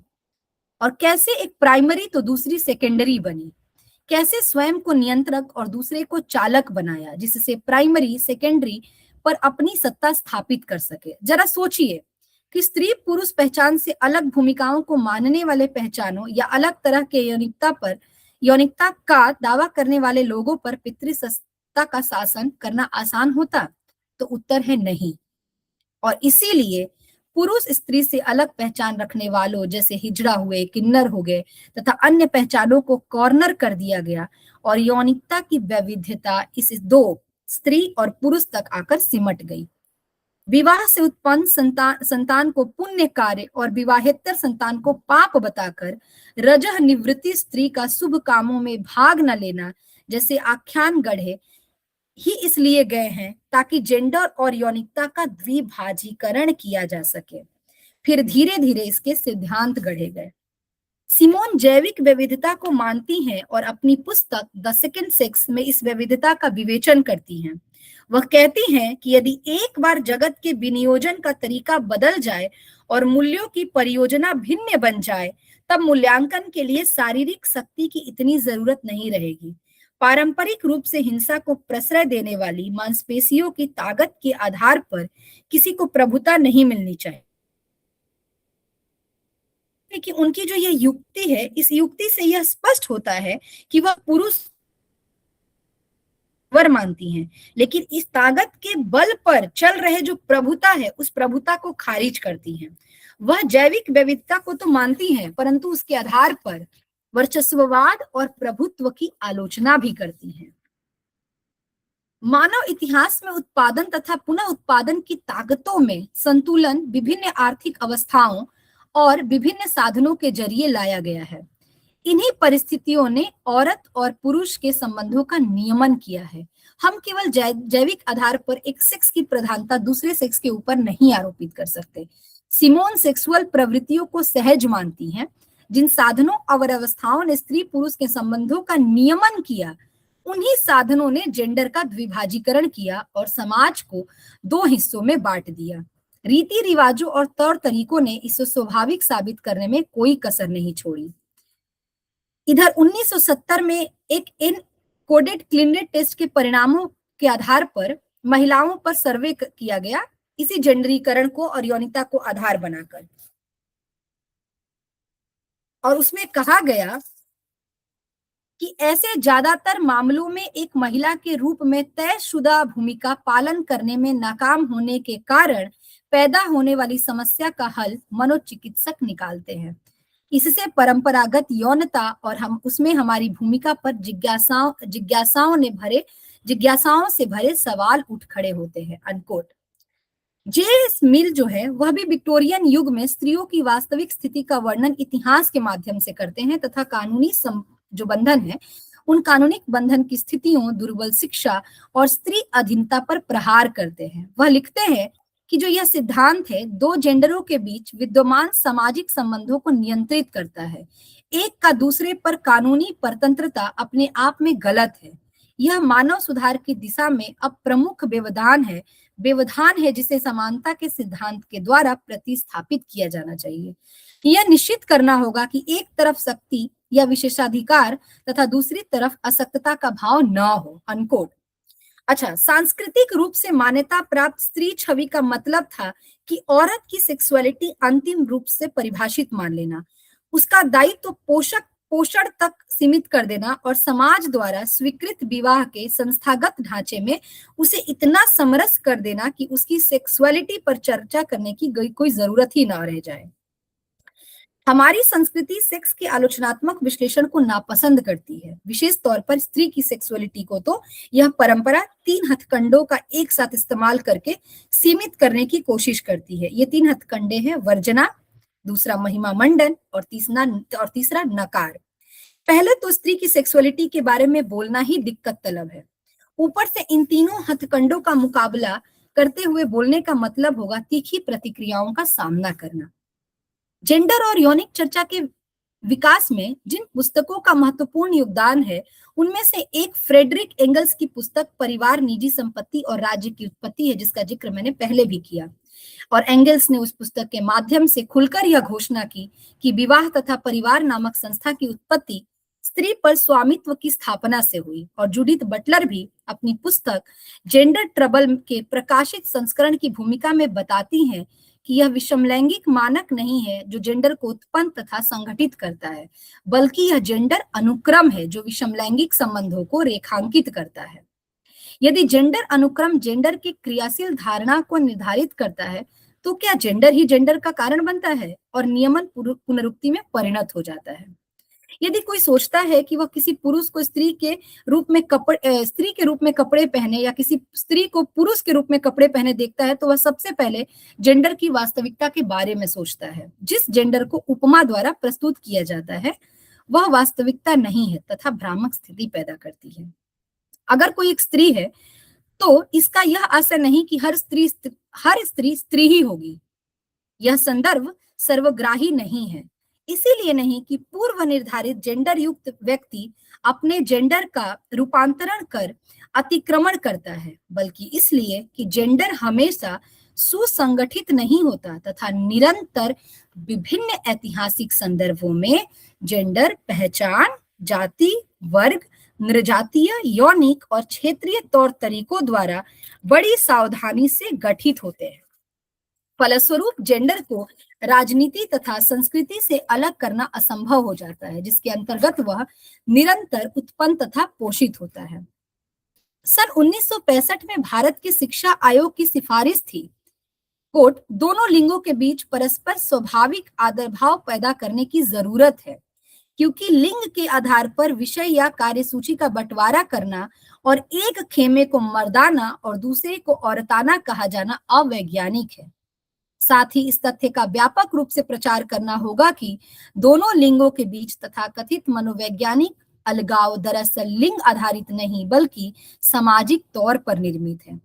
और कैसे एक प्राइमरी तो दूसरी सेकेंडरी बनी, कैसे स्वयं को नियंत्रक और दूसरे को चालक बनाया, जिससे प्राइमरी सेकेंडरी पर अपनी सत्ता स्थापित कर सके। जरा सोचिए कि स्त्री पुरुष पहचान से अलग भूमिकाओं को मानने वाले पहचानों या अलग तरह के यौनिकता का दावा करने वाले लोगों पर पितृसत्ता का शासन करना आसान होता? तो उत्तर है नहीं। और इसीलिए पुरुष स्त्री से अलग पहचान रखने वालों जैसे हिजड़ा हुए, किन्नर हो गए तथा अन्य पहचानों को कॉर्नर कर दिया गया और यौनिकता की वैविध्यता इस दो स्त्री और पुरुष तक आकर सिमट गई। विवाह से उत्पन्न संतान को पुण्य कार्य और विवाहेतर संतान को पाप बताकर रजह निवृत्ति स्त्री का शुभ कामों में भाग न लेना जैसे आख्यान गढ़े ही इसलिए गए हैं ताकि जेंडर और यौनिकता का द्विभाजीकरण किया जा सके। फिर धीरे धीरे इसके सिद्धांत गढ़े गए। सिमोन जैविक विविधता को मानती हैं और अपनी पुस्तक द सेकंड सेक्स में इस विविधता का विवेचन करती हैं। वह कहती हैं कि यदि एक बार जगत के विनियोजन का तरीका बदल जाए और मूल्यों की परियोजना भिन्न बन जाए, तब मूल्यांकन के लिए शारीरिक शक्ति की इतनी जरूरत नहीं रहेगी। पारंपरिक रूप से हिंसा को प्रश्रय देने वाली मांसपेशियों की ताकत के आधार पर किसी को प्रभुता नहीं मिलनी चाहिए। कि उनकी जो यह युक्ति है, इस युक्ति से यह स्पष्ट होता है कि वह पुरुष वर मानती हैं, लेकिन इस ताकत के बल पर चल रहे जो प्रभुता है उस प्रभुता को खारिज करती हैं। वह जैविक विविधता को तो मानती हैं, परंतु उसके आधार पर वर्चस्ववाद और प्रभुत्व की आलोचना भी करती हैं। मानव इतिहास में उत्पादन तथा पुनः उत्पादन की ताकतों में संतुलन विभिन्न आर्थिक अवस्थाओं और विभिन्न साधनों के जरिए लाया गया है। इन्हीं परिस्थितियों ने औरत और पुरुष के संबंधों का नियमन किया है। हम केवल जैविक आधार पर एक सेक्स की प्रधानता दूसरे सेक्स के ऊपर नहीं आरोपित कर सकते। सिमोन सेक्सुअल प्रवृत्तियों को सहज मानती हैं। जिन साधनों और अवस्थाओं ने स्त्री पुरुष के संबंधों का नियमन किया, उन्हीं साधनों ने जेंडर का द्विभाजीकरण किया और समाज को दो हिस्सों में बांट दिया। रीति रिवाजों और तौर तरीकों ने इसे स्वाभाविक साबित करने में कोई कसर नहीं छोड़ी। इधर 1970 में एक कोडेड क्लिंडेड टेस्ट के परिणामों के आधार पर महिलाओं पर सर्वे किया गया, इसी जेंडरीकरण को और यौनिता को आधार बनाकर, और उसमें कहा गया कि ऐसे ज्यादातर मामलों में एक महिला के रूप में तयशुदा भूमिका पालन करने में नाकाम होने के कारण पैदा होने वाली समस्या का हल मनोचिकित्सक निकालते हैं। इससे परंपरागत यौनता और हम उसमें हमारी भूमिका पर जिज्ञासाओं से भरे सवाल उठ खड़े होते हैं। अनकोट। जेएस मिल जो है वह भी विक्टोरियन युग में स्त्रियों की वास्तविक स्थिति का वर्णन इतिहास के माध्यम से करते हैं तथा कानूनी जो बंधन है उन कानूनिक बंधन की स्थितियों, दुर्बल शिक्षा और स्त्री अधीनता पर प्रहार करते हैं। वह लिखते हैं कि जो यह सिद्धांत है दो जेंडरों के बीच विद्यमान सामाजिक संबंधों को नियंत्रित करता है। एक का दूसरे पर कानूनी परतंत्रता अपने आप में गलत है। यह मानव सुधार की दिशा में अब प्रमुख व्यवधान है जिसे समानता के सिद्धांत के द्वारा प्रतिस्थापित किया जाना चाहिए। यह निश्चित करना होगा कि एक तरफ शक्ति या विशेषाधिकार तथा दूसरी तरफ असक्तता का भाव न हो। अनकोट। अच्छा, सांस्कृतिक रूप से मान्यता प्राप्त स्त्री छवि का मतलब था कि औरत की सेक्सुअलिटी अंतिम रूप से परिभाषित मान लेना, उसका दायित्व पोषण तक सीमित कर देना और समाज द्वारा स्वीकृत विवाह के संस्थागत ढांचे में उसे इतना समरस कर देना कि उसकी सेक्सुअलिटी पर चर्चा करने की कोई जरूरत ही ना रह जाए। हमारी संस्कृति सेक्स के आलोचनात्मक विश्लेषण को नापसंद करती है, विशेष तौर पर स्त्री की सेक्सुअलिटी को। तो यह परंपरा 3 हथकंडों का एक साथ इस्तेमाल करके सीमित करने की कोशिश करती है। ये 3 हथकंडे हैं वर्जना, दूसरा महिमा मंडन और तीसरा नकार। पहले तो स्त्री की सेक्सुअलिटी के बारे में बोलना ही दिक्कत तलब है, ऊपर से इन तीनों हथकंडों का मुकाबला करते हुए बोलने का मतलब होगा तीखी प्रतिक्रियाओं का सामना करना। जेंडर और यौनिक चर्चा के विकास में जिन पुस्तकों का महत्वपूर्ण योगदान है उनमें से एक फ्रेडरिक एंगल्स की पुस्तक परिवार, निजी संपत्ति और राज्य की उत्पत्ति है, जिसका जिक्र मैंने पहले भी किया। और एंगल्स ने उस पुस्तक के माध्यम से खुलकर यह घोषणा की कि विवाह तथा परिवार नामक संस्था की उत्पत्ति स्त्री पर स्वामित्व की स्थापना से हुई। और जूडिथ बटलर भी अपनी पुस्तक जेंडर ट्रबल के प्रकाशित संस्करण की भूमिका में बताती हैं कि यह विषमलैंगिक मानक नहीं है जो जेंडर को उत्पन्न तथा संगठित करता है, बल्कि यह जेंडर अनुक्रम है जो विषमलैंगिक संबंधों को रेखांकित करता है। यदि जेंडर अनुक्रम जेंडर की क्रियाशील धारणा को निर्धारित करता है तो क्या जेंडर ही जेंडर का कारण बनता है और नियमन पुनरुक्ति में परिणत हो जाता है? यदि कोई सोचता है कि वह किसी पुरुष को स्त्री के रूप में कपड़े पहने या किसी स्त्री को पुरुष के रूप में कपड़े पहने देखता है तो वह सबसे पहले जेंडर की वास्तविकता के बारे में सोचता है। जिस जेंडर को उपमा द्वारा प्रस्तुत किया जाता है वह वास्तविकता नहीं है तथा भ्रामक स्थिति पैदा करती है। अगर कोई एक स्त्री है तो इसका यह आशय नहीं कि हर स्त्री ही होगी। यह संदर्भ सर्वग्राही नहीं है, इसीलिए नहीं कि पूर्व निर्धारित जेंडर युक्त व्यक्ति अपने जेंडर का रूपांतरण कर अतिक्रमण करता है, बल्कि इसलिए कि जेंडर हमेशा सुसंगठित नहीं होता तथा निरंतर विभिन्न ऐतिहासिक संदर्भों में जेंडर पहचान, जाति, वर्ग, नृजातीय, यौनिक और क्षेत्रीय तौर तरीकों द्वारा बड़ी सावधानी से गठित होते हैं। फलस्वरूप जेंडर को राजनीति तथा संस्कृति से अलग करना असंभव हो जाता है, जिसके अंतर्गत वह निरंतर उत्पन्न तथा पोषित होता है। सन 1965 में भारत के शिक्षा आयोग की सिफारिश थी, कोट, दोनों लिंगों के बीच परस्पर स्वाभाविक आदरभाव पैदा करने की जरूरत है, क्योंकि लिंग के आधार पर विषय या कार्यसूची का बंटवारा करना और एक खेमे को मर्दाना और दूसरे को औरताना कहा जाना अवैज्ञानिक है। साथ ही इस तथ्य का व्यापक रूप से प्रचार करना होगा कि दोनों लिंगों के बीच तथाकथित मनोवैज्ञानिक अलगाव दरअसल लिंग आधारित नहीं बल्कि सामाजिक तौर पर निर्मित है।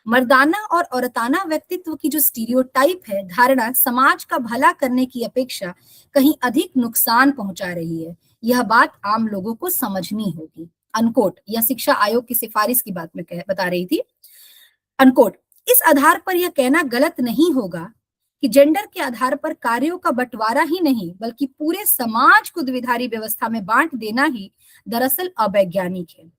मर्दाना और औरताना व्यक्तित्व की जो स्टीरियोटाइप है, धारणा समाज का भला करने की अपेक्षा कहीं अधिक नुकसान पहुंचा रही है। यह बात आम लोगों को समझनी होगी। अनकोट, यह शिक्षा आयोग की सिफारिश की बात मैं बता रही थी। अनकोट, इस आधार पर यह कहना गलत नहीं होगा कि जेंडर के आधार पर कार्यों का बंटवारा ही नहीं बल्कि पूरे समाज को द्विधारी व्यवस्था में बांट देना ही दरअसल अवैज्ञानिक है।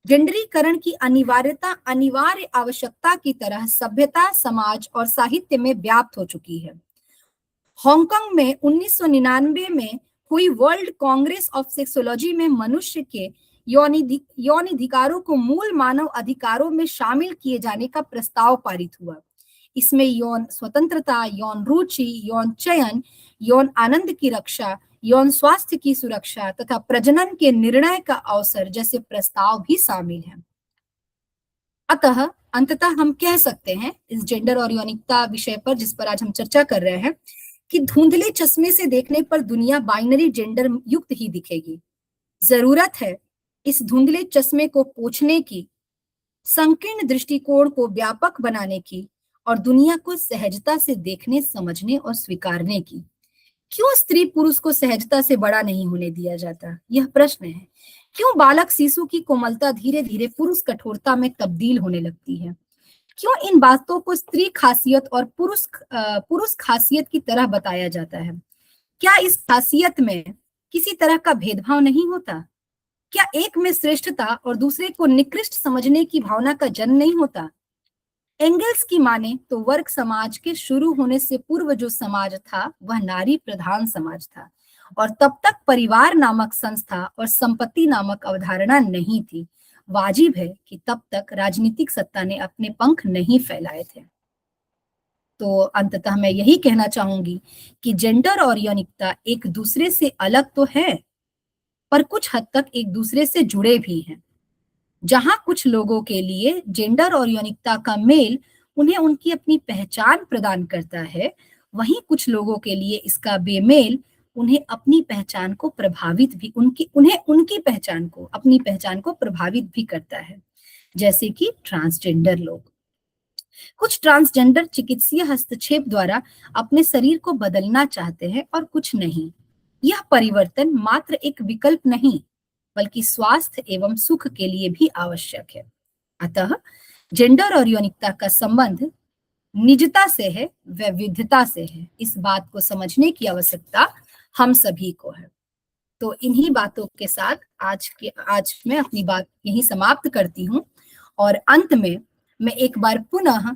जेंडरीकरण की अनिवार्यता अनिवार्य आवश्यकता की तरह सभ्यता, समाज और साहित्य में व्याप्त हो चुकी है। हांगकांग में 1999 में हुई वर्ल्ड कांग्रेस ऑफ सेक्सोलॉजी में मनुष्य के यौन अधिकारों को मूल मानव अधिकारों में शामिल किए जाने का प्रस्ताव पारित हुआ। इसमें यौन स्वतंत्रता, यौन रुचि, यौन चयन, यौन आनंद की रक्षा, यौन स्वास्थ्य की सुरक्षा तथा प्रजनन के निर्णय का अवसर जैसे प्रस्ताव भी शामिल हैं। अतः अंततः हम कह सकते हैं इस जेंडर और यौनिकता विषय पर जिस पर आज हम चर्चा कर रहे हैं कि धुंधले चश्मे से देखने पर दुनिया बाइनरी जेंडर युक्त ही दिखेगी। जरूरत है इस धुंधले चश्मे को पोंछने की, संकीर्ण दृष्टिकोण को व्यापक बनाने की और दुनिया को सहजता से देखने, समझने और स्वीकारने की। क्यों स्त्री पुरुष को सहजता से बड़ा नहीं होने दिया जाता, यह प्रश्न है। क्यों बालक शिशु की कोमलता धीरे धीरे पुरुष कठोरता में तब्दील होने लगती है? क्यों इन बातों को स्त्री खासियत और पुरुष खासियत की तरह बताया जाता है? क्या इस खासियत में किसी तरह का भेदभाव नहीं होता? क्या एक में श्रेष्ठता और दूसरे को निकृष्ट समझने की भावना का जन्म नहीं होता? एंगल्स की माने तो वर्ग समाज के शुरू होने से पूर्व जो समाज था वह नारी प्रधान समाज था और तब तक परिवार नामक संस्था और संपत्ति नामक अवधारणा नहीं थी। वाजिब है कि तब तक राजनीतिक सत्ता ने अपने पंख नहीं फैलाए थे। तो अंततः मैं यही कहना चाहूंगी कि जेंडर और यौनिकता एक दूसरे से अलग तो है पर कुछ हद तक एक दूसरे से जुड़े भी हैं। जहां कुछ लोगों के लिए जेंडर और यौनिकता का मेल उन्हें उनकी अपनी पहचान प्रदान करता है, वहीं कुछ लोगों के लिए इसका बेमेल उन्हें अपनी पहचान को प्रभावित भी अपनी पहचान को प्रभावित भी करता है, जैसे कि ट्रांसजेंडर लोग। कुछ ट्रांसजेंडर चिकित्सीय हस्तक्षेप द्वारा अपने शरीर को बदलना चाहते हैं और कुछ नहीं। यह परिवर्तन मात्र एक विकल्प नहीं बल्कि स्वास्थ्य एवं सुख के लिए भी आवश्यक है। अतः जेंडर और यौनिकता का संबंध निजता से है, वैविध्यता से है। इस बात को समझने की आवश्यकता हम सभी को है। तो इन्हीं बातों के साथ आज मैं अपनी बात यहीं समाप्त करती हूँ और अंत में मैं एक बार पुनः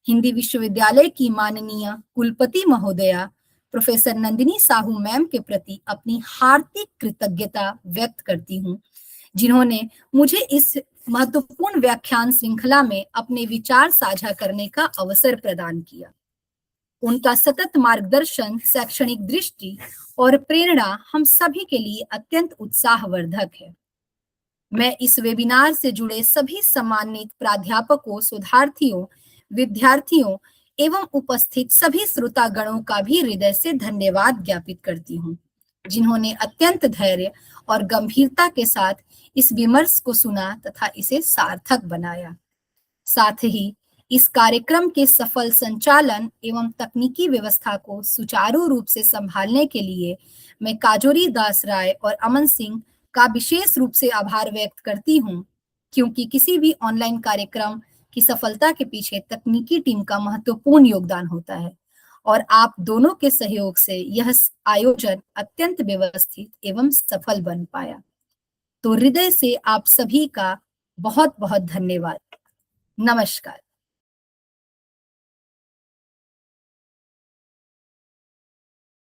हिंदी विश्वविद्यालय की माननीय कुलपति महोदया प्रोफेसर नंदिनी साहू मैम के प्रति अपनी हार्दिक कृतज्ञता व्यक्त करती हूँ, जिन्होंने मुझे इस महत्वपूर्ण व्याख्यान श्रृंखला में अपने विचार साझा करने का अवसर प्रदान किया। उनका सतत मार्गदर्शन, शैक्षणिक दृष्टि और प्रेरणा हम सभी के लिए अत्यंत उत्साहवर्धक है। मैं इस वेबिनार से जुड़े सभी सम्मानित प्राध्यापकों, शोधार्थियों, विद्यार्थियों एवं उपस्थित सभी श्रोतागणों का भी हृदय से धन्यवाद ज्ञापित करती हूँ, जिन्होंने अत्यंत धैर्य और गंभीरता के साथ इस विमर्श को सुना तथा इसे सार्थक बनाया। साथ ही इस कार्यक्रम के सफल संचालन एवं तकनीकी व्यवस्था को सुचारू रूप से संभालने के लिए मैं काजोरी दास राय और अमन सिंह का विशेष रूप से आभार व्यक्त करती हूँ, क्योंकि किसी भी ऑनलाइन कार्यक्रम की सफलता के पीछे तकनीकी टीम का महत्वपूर्ण योगदान होता है और आप दोनों के सहयोग से यह आयोजन अत्यंत व्यवस्थित एवं सफल बन पाया। तो हृदय से आप सभी का बहुत बहुत धन्यवाद। नमस्कार।